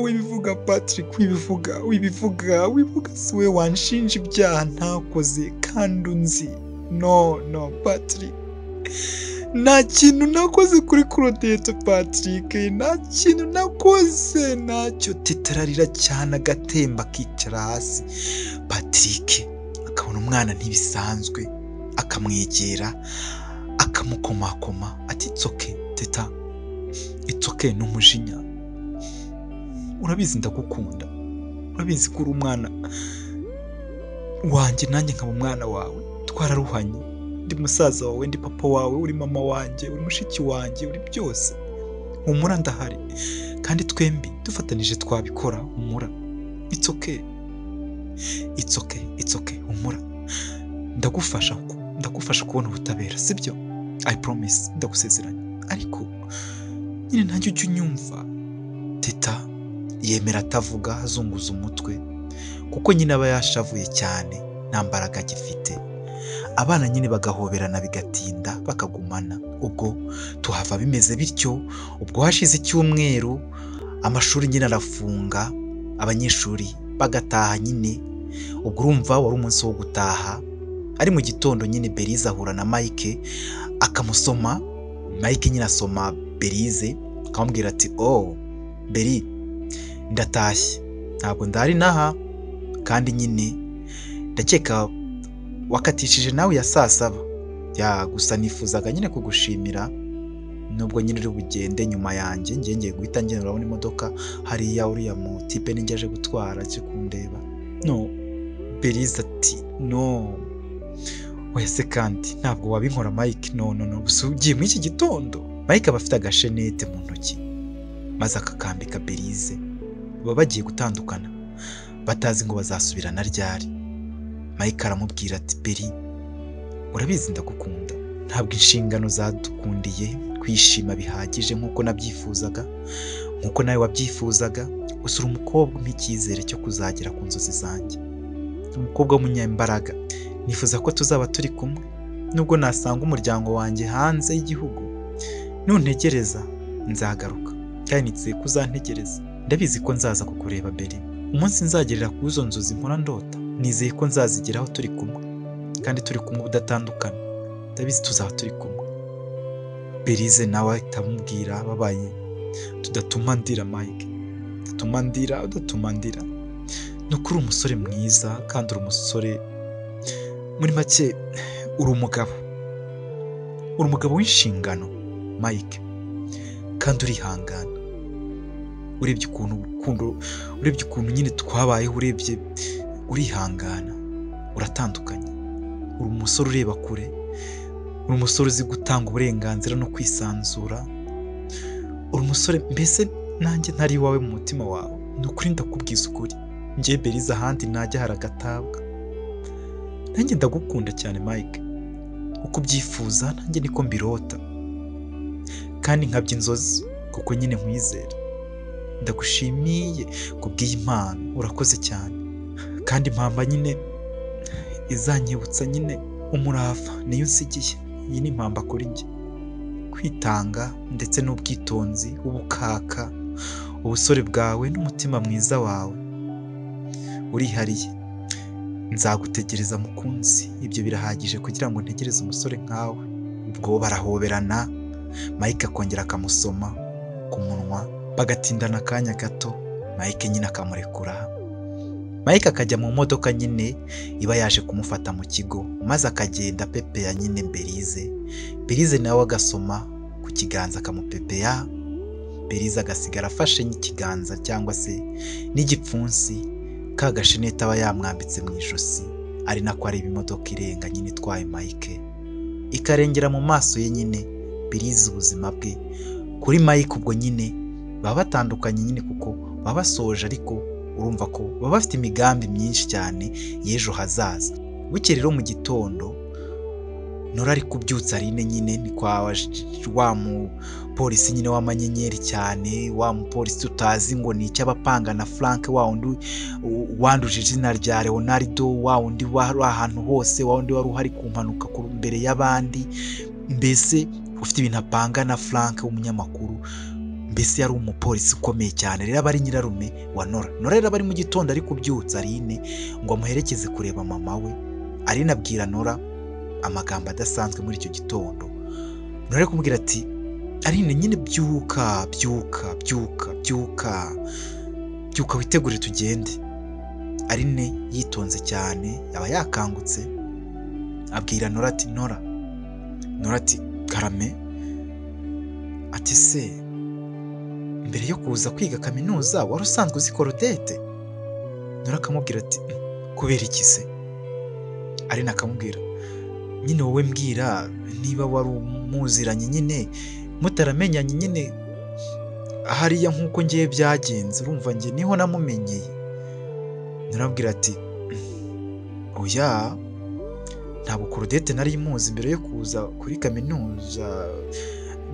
wibivuga Patrick wibivuga si we wanshinja ibyaha ntakoze kandi unzi. No Patrick nta kintu nakoze kuri Claudette Patrick nta kintu nakoze ntacyo. Titararira cyane agatemba akicara hasi. Patrick akabona umwana ntibisanzwe akamwegera akamukomakoma ati itsoke teta itsoke n'umujinya urabizi ndagukunda urabizi ko uri umwana wanjye nanjye nkaba umwana wawe twararuhanye ndi musaza wawe ndi papa wawe uri mama wanjye uri mushiki wanjye uri byose humura ndahari kandi twembi dufatanije twabikora humura itsoke humura ndagufasha kubona ubutabera sibyo I promise ndagusezeranya ariko nyine ntajya ujya unyumva. Teta yemera atavuga azunguza umutwe kuko nyine aba yashavuye cyane nta mbaraga agifite. Abana nyine bagahoberana bigatinda bakagumana ubwo tuhava bimeze bityo. Ubwo hashize icyumweru amashuri nyine arafunga abanyeshuri bagataha nyine. Ubwo urumva wari umunsi wo gutaha ari mu gitondo nyine Berize ahura na Mike akamusoma. Mike nyine asoma Berize akamubwira ati Beri ndatashye ntabwo ndari naha kandi nyine ndakeka wakatishije nawe ya saa saba gusa nifuzaga nyine kugushimira nubwo nyine uri bugende nyuma yanjye ngiye guhita ngenda urabona imodoka hariya uriya mu tipe ninjye aje gutwara cyo kundeba. No Berize ati no wese kandi ntabwo wabinkora Mike no gusa ugiye muri iki gitondo. Mike aba afite agashenete mu ntoki maze akakambika Berize. Baba bagiye gutandukana batazi ngo bazasubirana ryari. Mike aramubwira ati Beri urabizi ndagukunda ntabwo inshingano zadukundiye kwishima bihagije nk'uko nabyifuzaga nk'uko nawe wabyifuzaga. Gusa uri umukobwa umpa icyizere cyo kuzagera ku nzozi zanjye. Umukobwa w'umunyembaraga nifuza ko tuzaba turi kumwe nubwo nasanga umuryango wanjye hanze y'igihugu. Nuntegereza nzagaruka kandi nizeye ko uzantegereza. Ndabizi ko nzaza kukureba Beri umunsi nzagerera ku izo nzozi mpora ndota. Nizeye ko nzazigeraho turi kumwe kandi turi kumwe udatandukana. Ndabizi tuzaba turi kumwe. Berize nawe atamubwira babaye tudatuma ndira Mike udatuma ndira. Nukuri umusore mwiza kandi uri umusore muri make uri umugabo w'inshingano Mike kandi urihangana. Urebye ukuntu nyine twabayeho urebye urihangana uratandukanye. Uri umusore ureba kure uri umusore uzi gutanga uburenganzira no kwisanzura. Uri umusore mbese nanjye ntari iwawe mu mutima wawe. Nukuri ndakubwiza ukuri njye Berize ahandi najya haragatabwa. Nanjye ndagukunda cyane Mike, uko ubyifuza nanjye niko mbirota, kandi nkabya inzozi kuko nyine nkwizera. Ndagushimiye kubw'iyi mpano, urakoze cyane, kandi impamba nyine izanyibutsa nyine umurava niyo unsigiye. Iyi ni impamba kuri njye, kwitanga ndetse n'ubwitonzi, ubukaka, ubusore bwawe n'umutima mwiza wawe urihariye. Nzagutegereza mukunzi, ibyo birahagije kugira ngo ntegereze umusore nkawe. Ubwo barahoberana, Mike akongera akamusoma ku munwa, bagatindana akanya gato, Mike nyine akamurekura. Mike akajya mu modoka nyine iba yaje kumufata mu kigo, maze akagenda pepeya nyine Berize nawe agasoma ku kiganza akamupepeya. Berize agasigara afashe n'ikiganza cyangwa se n'igipfunsi ka gashenete aba yamwambitse mu ijosi, ari nako areba imodoka irenga nyine itwaye Mike, ikarengera mu maso ye nyine Berize ubuzima bwe. Kuri Mike ubwo nyine baba batandukanye nyine kuko baba basoje, ariko urumva ko baba bafite imigambi myinshi cyane y'ejo hazaza. Buke rero mu gitondo Nora ari kubyutsa Aline nyine ni kwa wa mupolisi nyine w'amanyenyeri cyane, wa mupolisi tutazi ngo ni icy'abapanga na Frank, wa wundi wanduje izina rya Leonardo, wa wundi wari ahantu hose, wa wundi wari uhari ku mpanuka mbere y'abandi, mbese ufite ibintu apanga na Frank w'umunyamakuru. Mbese yari umupolisi ukomeye cyane. Rero aba ari nyirarume wa Nora. Nora rero aba ari mu gitondo ari kubyutsa Aline ngo amuherekeze kureba mama we. Aline abwira Nora amagambo adasanzwe muri icyo gitondo. Nora ari kumubwira ati Aline nyine byuka witegure tugende. Aline yitonze cyane, yaba yakangutse, abwira Nora ati Nora ati karame, ati se mbere yo kuza kwiga kaminuza wari usanzwe uzi Korodete? Nora akamubwira ati kubera iki se? Aline akamubwira nyine wowe mbwira niba wari umuziranye nyine mutaramenyanye nyine hariya nk'uko ngiye byagenze, urumva ngiye niho namumenyeye. Nora abwira ati oya, ntabwo Korodete nari muzi mbere yo kuza kuri kaminuza,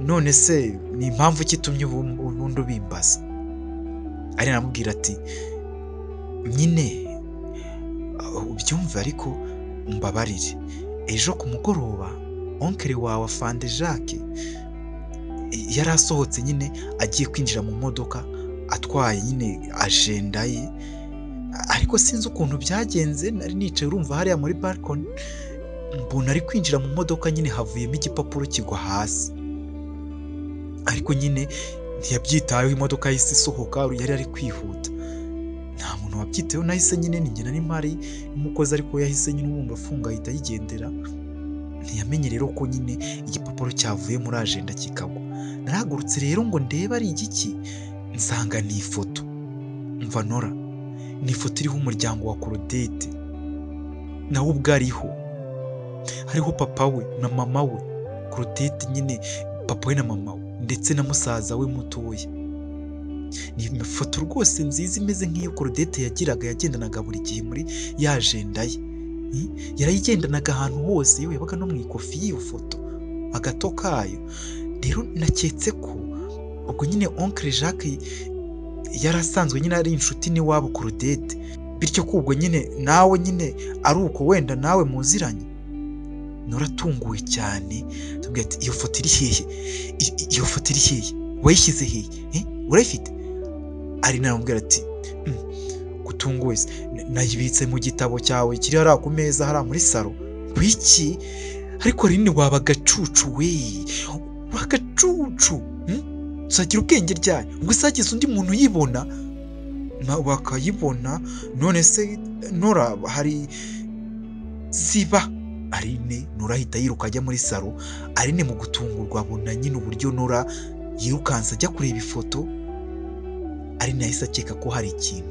none se ni impamvu kitumye ubundi ubimbaza? Aline aramubwira ati nyine ubyumve ariko umbabarire, ejo ku mugoroba onkere wawe Afande Jacques yari asohotse nyine agiye kwinjira mu modoka atwaye nyine ajenda ye, ariko sinzi ukuntu byagenze. Nari nicaye urumva hariya muri balcony, mbona ari kwinjira mu modoka nyine havuyemo igipapuro kigwa hasi, ariko nyine ntiyabyitayeho, imodoka yahise isohoka, yari ari kwihuta, nta muntu wabyitayeho. Nahise nyine ninjye nari mpari umukozi, ariko yahise nyine umwumva afunga ahita yigendera. Ntiyamenye rero ko nyine igipapuro cyavuye muri ajenda kikagwa. Narahagurutse rero ngo ndebe ari igiki, nsanga ni ifoto. Umva Nora, ni ifoto iriho umuryango wa Korodete nawe ubwo hariho papa we na mama we, Korodete nyine papa we na mama we ndetse na musaza we mutoya. Ni ifoto rwose nziza imeze nk'iyo Korodete yagiraga, yagendanaga buri gihe muri ya ajenda ye. Yarayigendanaga ahantu hose, yewe yabaga no mu ikofi y'iyo foto agato kayo. Rero naketse ko ubwo nyine Oncle Jacques yari asanzwe nyine ari inshuti n'iwabo Korodete, bityo ko ubwo nyine nawe nyine ari uko wenda nawe muziranye. Nora atunguwe cyane, tubwira ati iyo foto iri hehe? Iyo foto iri hehe? Wayishyize hehe? Urayifite? Aline aramubwira ati gutunguwe se, nayibitse mu gitabo cyawe kiri hariya ku meza hariya muri salo. Wiki? Ariko Aline waba agacucu we, agacucu. Uzagira ubwenge ryari? Ubwo sagize undi muntu uyibona bakayibona, none se Nora hari ziba? Aline Nora ahita yiruka ajya muri salo. Aline mu gutungurwa abona nyine uburyo Nora yirukanse ajya kureba ifoto. Aline yahise akeka ko hari ikintu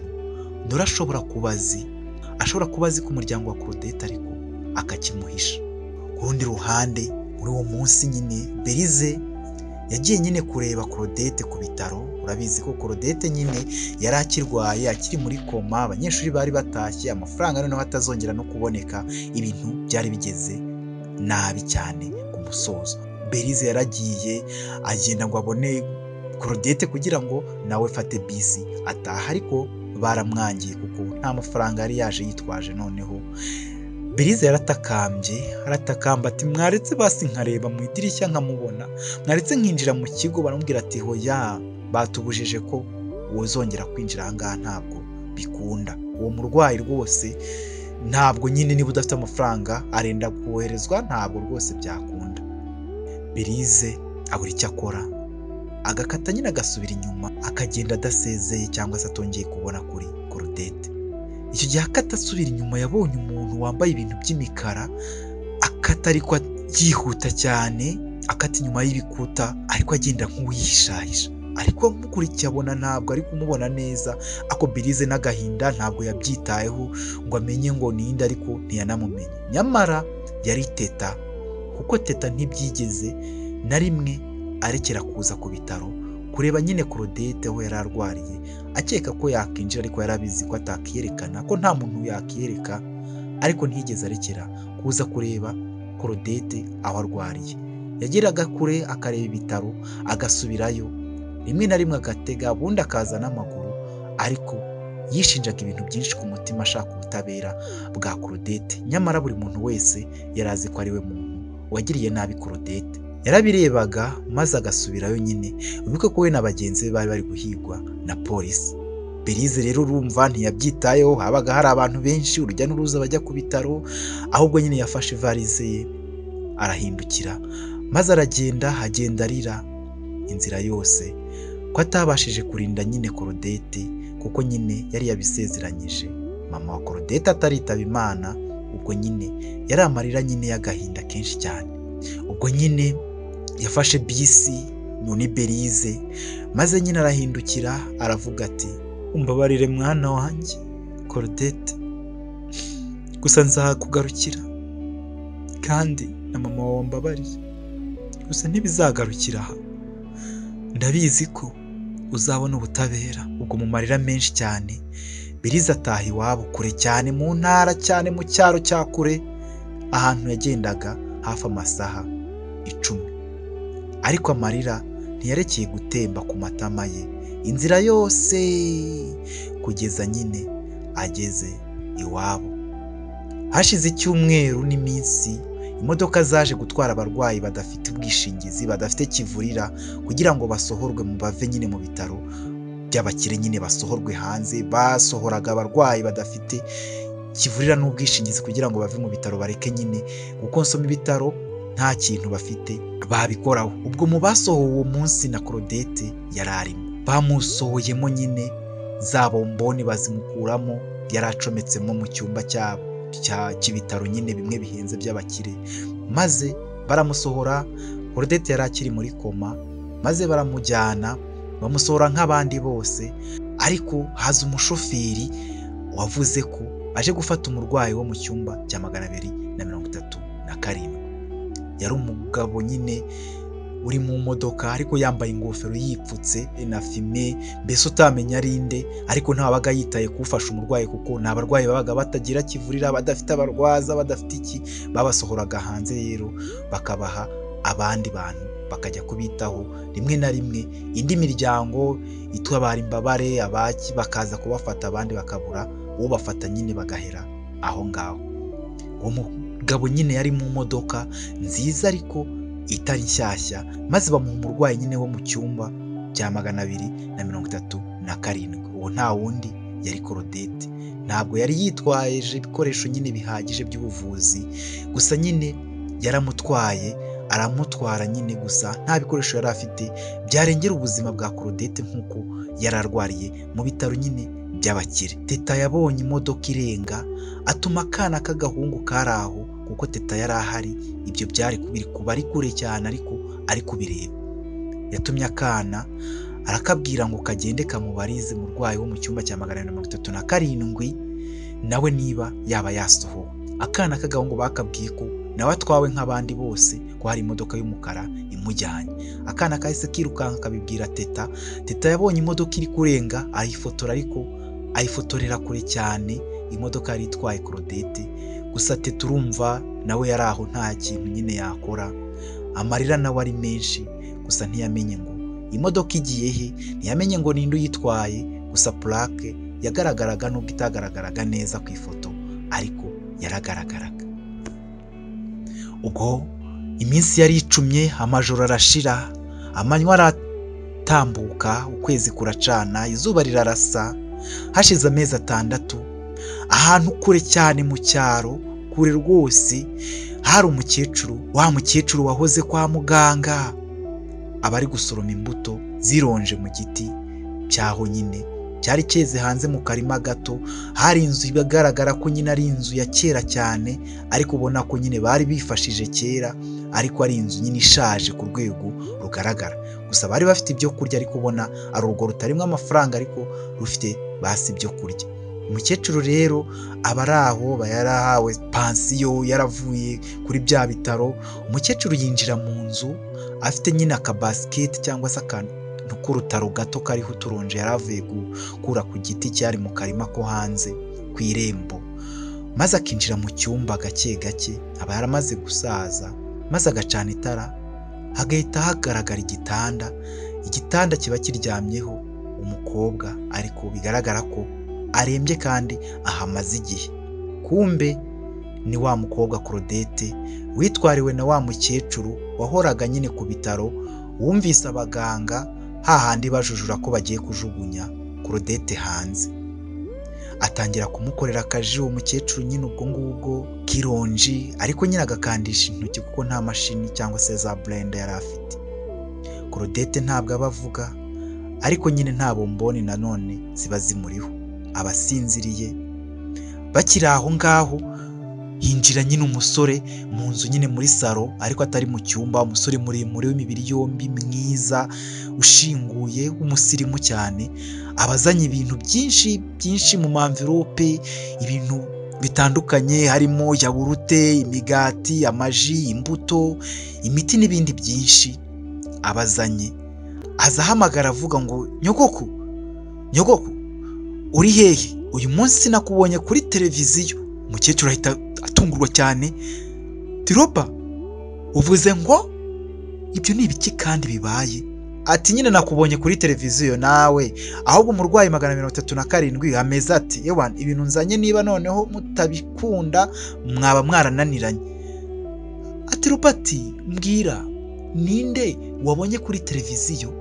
Nora ashobora kuba azi ku muryango wa Korodete, ariko akakimuhisha. Ku rundi ruhande muri uwo munsi nyine Berize yagiye nyine kureba Claudette ku bitaro. Urabizi ko Claudette nyine yari akirwaye, akiri muri koma, abanyeshuri bari batashye, amafaranga noneho atazongera no kuboneka, ibintu byari bigeze nabi cyane ku musozo. Berize yaragiye agenda ngo abone Claudette kugira ngo nawe fate bisi ataha, ariko baramwangiye kuko nta mafaranga yari yaje yitwaje. Noneho Berize aratakamba ati mwaretse basi nkareba mu idirishya nkamubona, mwaretse nkinjira mu kigo. baramubwira ati hoya, batubujije ko wozongera kwinjira aha ngaha, ntabwo bikunda. Uwo murwayi rwose ntabwo, nyine niba udafite amafaranga arenda koherezwa, ntabwo rwose byakunda. Berize abura icyo akora, agakata nyine agasubira inyuma, akagenda adasezeye cyangwa se atongeye kubona kuri Claudette. Icyo gihe akata asubira inyuma yabonye umuntu wambaye ibintu by'imikara, akata ariko yihuta cyane, akata inyuma y'ibikuta ariko agenda nk'uwihishahisha, ariko amukurikiye abona ntabwo ari kumubona neza. Ako Berize n'agahinda ntabwo yabyitayeho ngo amenye ngo ninde, ariko ntiyanamumenye. Nyamara yari Teta, kuko Teta ntibyigeze na rimwe arekera kuza ku bitaro kureba nyine Claudette aho yari arwariye, akeka ko yakinjira, ariko yarabizi ko atakiyerekana, ko nta muntu yakiyereka, ariko ntiyigeze arekera kuza kureba Claudette aho arwariye. Yageraga kure akareba ibitaro agasubirayo, rimwe na rimwe agatega, ubundi akaza n'amaguru, ariko yishinjaga ibintu byinshi ku mutima, ashaka ubutabera bwa Claudette. Nyamara buri muntu wese yari azi ko ari we muntu wagiriye nabi Claudette. Yarabirebaga maze agasubirayo nyine, ubibuke ko we na bagenzi be bari guhigwa na polisi. Berize rero urumva ntiyabyitayeho, habaga hari abantu benshi, urujya n'uruza bajya ku bitaro, ahubwo nyine yafashe ivalize ye arahindukira, maze agenda arira inzira yose ko atabashije kurinda nyine Claudette, kuko nyine yari yabisezeranyije mama wa Claudette ataritaba Imana. Ubwo nyine yari amarira nyine y'agahinda kenshi cyane. Ubwo nyine yafashe bisi none Berize, maze nyine arahindukira aravuga ati umbabarire mwana wanjye Claudette, gusa nzakugarukira, kandi na mama wawe mbabariye, gusa ntibizagarukira aha, ndabizi ko uzabona ubutabera. Ubwo mu marira menshi cyane Berize ataha iwabo kure cyane, mu ntara cyane, mu cyaro cya kure, ahantu yagendaga hafi amasaha 10. Ariko amarira ntiyarekeye gutemba ku matama ye inzira yose kugeza nyine ageze iwabo. Hashize icyumweru n'iminsi, imodoka zaje gutwara abarwayi badafite ubwishingizi, badafite kivurira, kugira ngo basohorwe mu bave nyine mu bitaro by'abakire, nyine basohorwe hanze. Basohoraga abarwayi badafite kivurira n'ubwishingizi kugira ngo bave mu bitaro, bareke nyine gukonsoma ibitaro nta kintu bafite babikoraho. Ubwo mu basohowe uwo munsi na Claudette yari arimo, bamusohoyemo nyine za bomboni bazimukuramo, yari acometsemo mu cyumba cy'ibitaro nyine bimwe bihenze by'abakire, maze baramusohora. Claudette yari akiri muri koma, maze baramujyana bamusohora nk'abandi bose, ariko haza umushoferi wavuze ko aje gufata umurwayi wo mu cyumba cya 237. Yari umugabo nyine uri mu modoka, ariko yambaye ingofero yipfutse na fime, mbese utamenya ari inde, ariko ntabaga yitaye kuwufasha umurwayi, kuko ni abarwayi babaga batagira kivurira, badafite abarwaza, badafite iki, babasohoraga hanze rero bakabaha abandi bantu bakajya kubitaho. Rimwe na rimwe indi miryango itabara imbabare abaki bakaza kubafata, abandi bakabura uwo bafata, nyine bagahera aho ngaho. Uwo mugabo nyine yari mu modoka nziza ariko itari nshyashya, maze bamuha umurwayi nyine wo mu cyumba cya 237. Uwo nta wundi yari Claudette. Ntabwo yari yitwaje ibikoresho nyine bihagije by'ubuvuzi, gusa nyine yaramutwaye, aramutwara nyine, gusa nta bikoresho yari afite byarengera ubuzima bwa Claudette, nk'uko yari arwariye mu bitaro nyine by'abakire. Teta yabonye imodoka irenga, atuma akana k'agahungu kari aho, kuko Teta yari ahari, ibyo byari kuba ari kure cyane, ariko ari kubireba. Yatumye akana arakabwira ngo kagende kamubarize umurwayi wo mu cyumba cya 237 nawe niba yaba yasohowe. Akana k'agahungu bakabwiye ko nawe atwawe nk'abandi bose ko hari imodoka y'umukara imujyanye. Akana kahise kirukanka kabibwira Teta. Teta yabonye imodoka iri kurenga ayifotora, ariko ayifotorera kure cyane. Imodoka yari itwaye Claudette. Gusa Teta urumva nawe yari aho nta kintu nyine yakora, amarira nawe ari menshi. Gusa ntiyamenye ngo imodoka igiye he, ntiyamenye ngo ninde uyitwaye. Gusa plaque yagaragaraga nubwo itagaragaraga neza ku ifoto, ariko yaragaragaraga. Ubwo iminsi yari icumye, amajoro arashira, amanywa aratambuka, ukwezi kuracana, izuba rirarasa. Hashize amezi 6, ahantu kure cyane mu cyaro, kure rwose, hari umukecuru. Wa mukecuru wahoze kwa muganga, abari gusoroma imbuto zironje mu giti cyaho nyine cyari cyeze hanze mu karima gato. Hari inzu ibagaragara ko nyine ari inzu ya kera cyane, ariko ubona ko nyine bari bifashije kera, ariko ari inzu nyine ishaje ku rwego rugaragara. Gusa bari bafite ibyo kurya, ariko ubona ari urugo rutarimo amafaranga, ariko rufite basi ibyo kurya. Umukecuru rero aba ari aho, yarahawe pansiyo, yaravuye kuri bya bitaro. Umukecuru yinjira mu nzu afite nyine akabasiketi cyangwa se akantu k'urutaro gato kariho uturonje yari avuye gukura ku giti cyari mu karima ko hanze ku irembo, maze akinjira mu cyumba gake gake. Aba yaramaze gusaza, maze agacana itara, hagahita hagaragara igitanda kiba kiryamyeho umukobwa, ariko bigaragara ko arembye kandi ahamaze igihe. Kumbe ni wa mukobwa Claudette witwariwe na wa mukecuru wahoraga nyine ku bitaro. Wumvise abaganga hahandi bajujura ko bagiye kujugunya Claudette hanze, atangira kumukorera akaji uwo mukecuru nyine ubwo ngubwo kironji, ariko nyine agakandisha intoki kuko nta mashini cyangwa se za blender yari afite. Claudette ntabwo aba avuga, ariko nyine nta bomboni nanone ziba zimuriho, abasinziriye. Bakiri aho ngaho hinjira nyine umusore mu nzu nyine muri salo, ariko atari mu cyumba. Umusore muremure w'imibiri yombi, mwiza, ushinguye, umusirimu cyane. Abazanye ibintu byinshi mu mamvirope, ibintu bitandukanye, harimo yawurute, imigati, amaji, imbuto, imiti n'ibindi byinshi abazanye. Aza ahamagara avuga ngo nyogoko uri hehe? Uyu munsi nakubonye kuri televiziyo. Umukecuru ahita atungurwa cyane. Tiropa, uvuze ngo ibyo ni ibiki kandi bibaye? Ati nyine nakubonye kuri televiziyo nawe, ahubwo umurwayi 137 ameze ati yewana ibintu nzanye niba noneho mutabikunda mwaba mwarananiranye. Ati Rupati, mbwira ninde wabonye kuri televiziyo?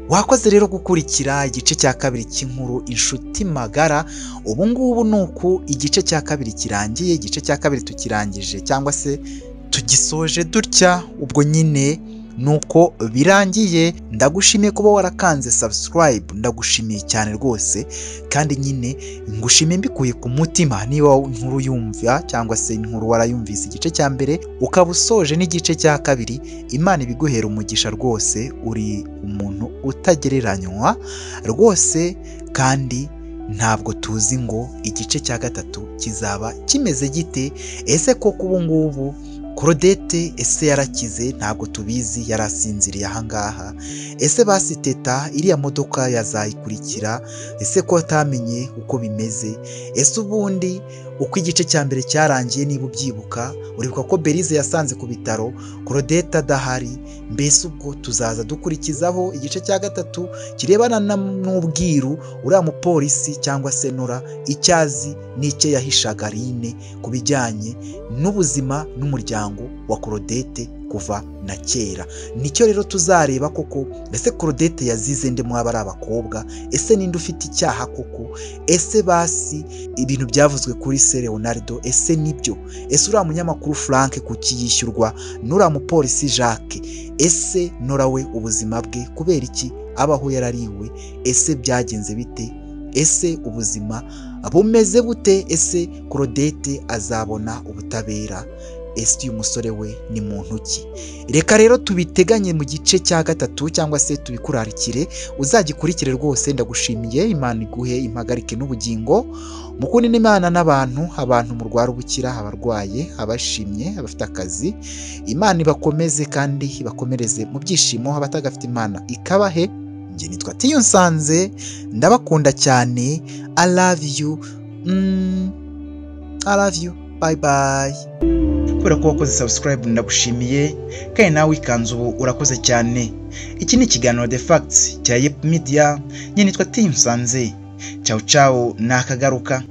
Wakoze rero gukurikira igice cya kabiri cy'inkuru Inshuti Magara. Ubu ngubu nuko igice cya kabiri kirangiye. Igice cya kabiri tukirangije cyangwa se tugisoje dutya. Ubwo nyine nuko birangiye. Ndagushimiye kuba warakanze subscribe, ndagushimiye cyane rwose, kandi nyine ngushimiye mbikuye ku mutima. Niba inkuru yumva cyangwa se inkuru warayumvise igice cya mbere ukaba usoje n'igice cya kabiri, Imana ibiguhera umugisha rwose. Uri umuntu utagereranywa rwose, kandi ntabwo tuzi ngo igice cya gatatu kizaba kimeze gite. Ese koko ubu ngubu Claudette ese yarakize? Ntabwo tubizi, yarasinziriye ahangaha. Ese basi Teta iriya modoka yazayikurikira? Ese ko atamenye uko bimeze? Ese ubundi uko igice cya mbere cyarangiye, niba ubyibuka, uribuka ko Berize yasanze ku bitaro Claudette adahari. Mbese ubwo tuzaza dukurikizaho igice cya gatatu kirebana n'ubwiru uriya mupolisi cyangwa se Nora icyazi n'icyo yahishaga Rine ku bijyanye n'ubuzima n'umuryango wa Claudette kuva na kera. Nicyo rero tuzareba koko. Ese Claudette yazize nde mwaba ari abakobwa? Ese ninde ufite icyaha koko? Ese basi ibintu byavuzwe kuri Se Leonardo ese nibyo? Ese uriya munyamakuru Frank kuki yishyurwa n'uriya mupolisi Jacques? Ese Nora we ubuzima bwe kubera iki abaho yarariwe? Ese byagenze bite? Ese ubuzima bumeze bute? Ese Claudette azabona ubutabera? ese uyu musore we ni muntu ki? Reka rero tubiteganye mu gice cya gatatu cyangwa se tubikurarikire, uzagikurikire rwose. Ndagushimiye, Imana iguhe impagarike n'ubugingo, mukunde n'Imana n'abantu, abantu murwara ubukira, abarwaye, abashimye, abafite akazi, Imana ibakomeze kandi ibakomereze mu byishimo, abatagafite Imana ikabahe. Njye nitwa Tiyunsanze, ndabakunda cyane. I love you. I love you. Bye bye. Kubera ko wakoze subscribe ndagushimiye, kandi nawe ikanze ubu urakoze cyane. Iki ni ikiganiro The Facts cya Yep Media, njye nitwa Tiyunsanze. Ciao ciao, nakagaruka.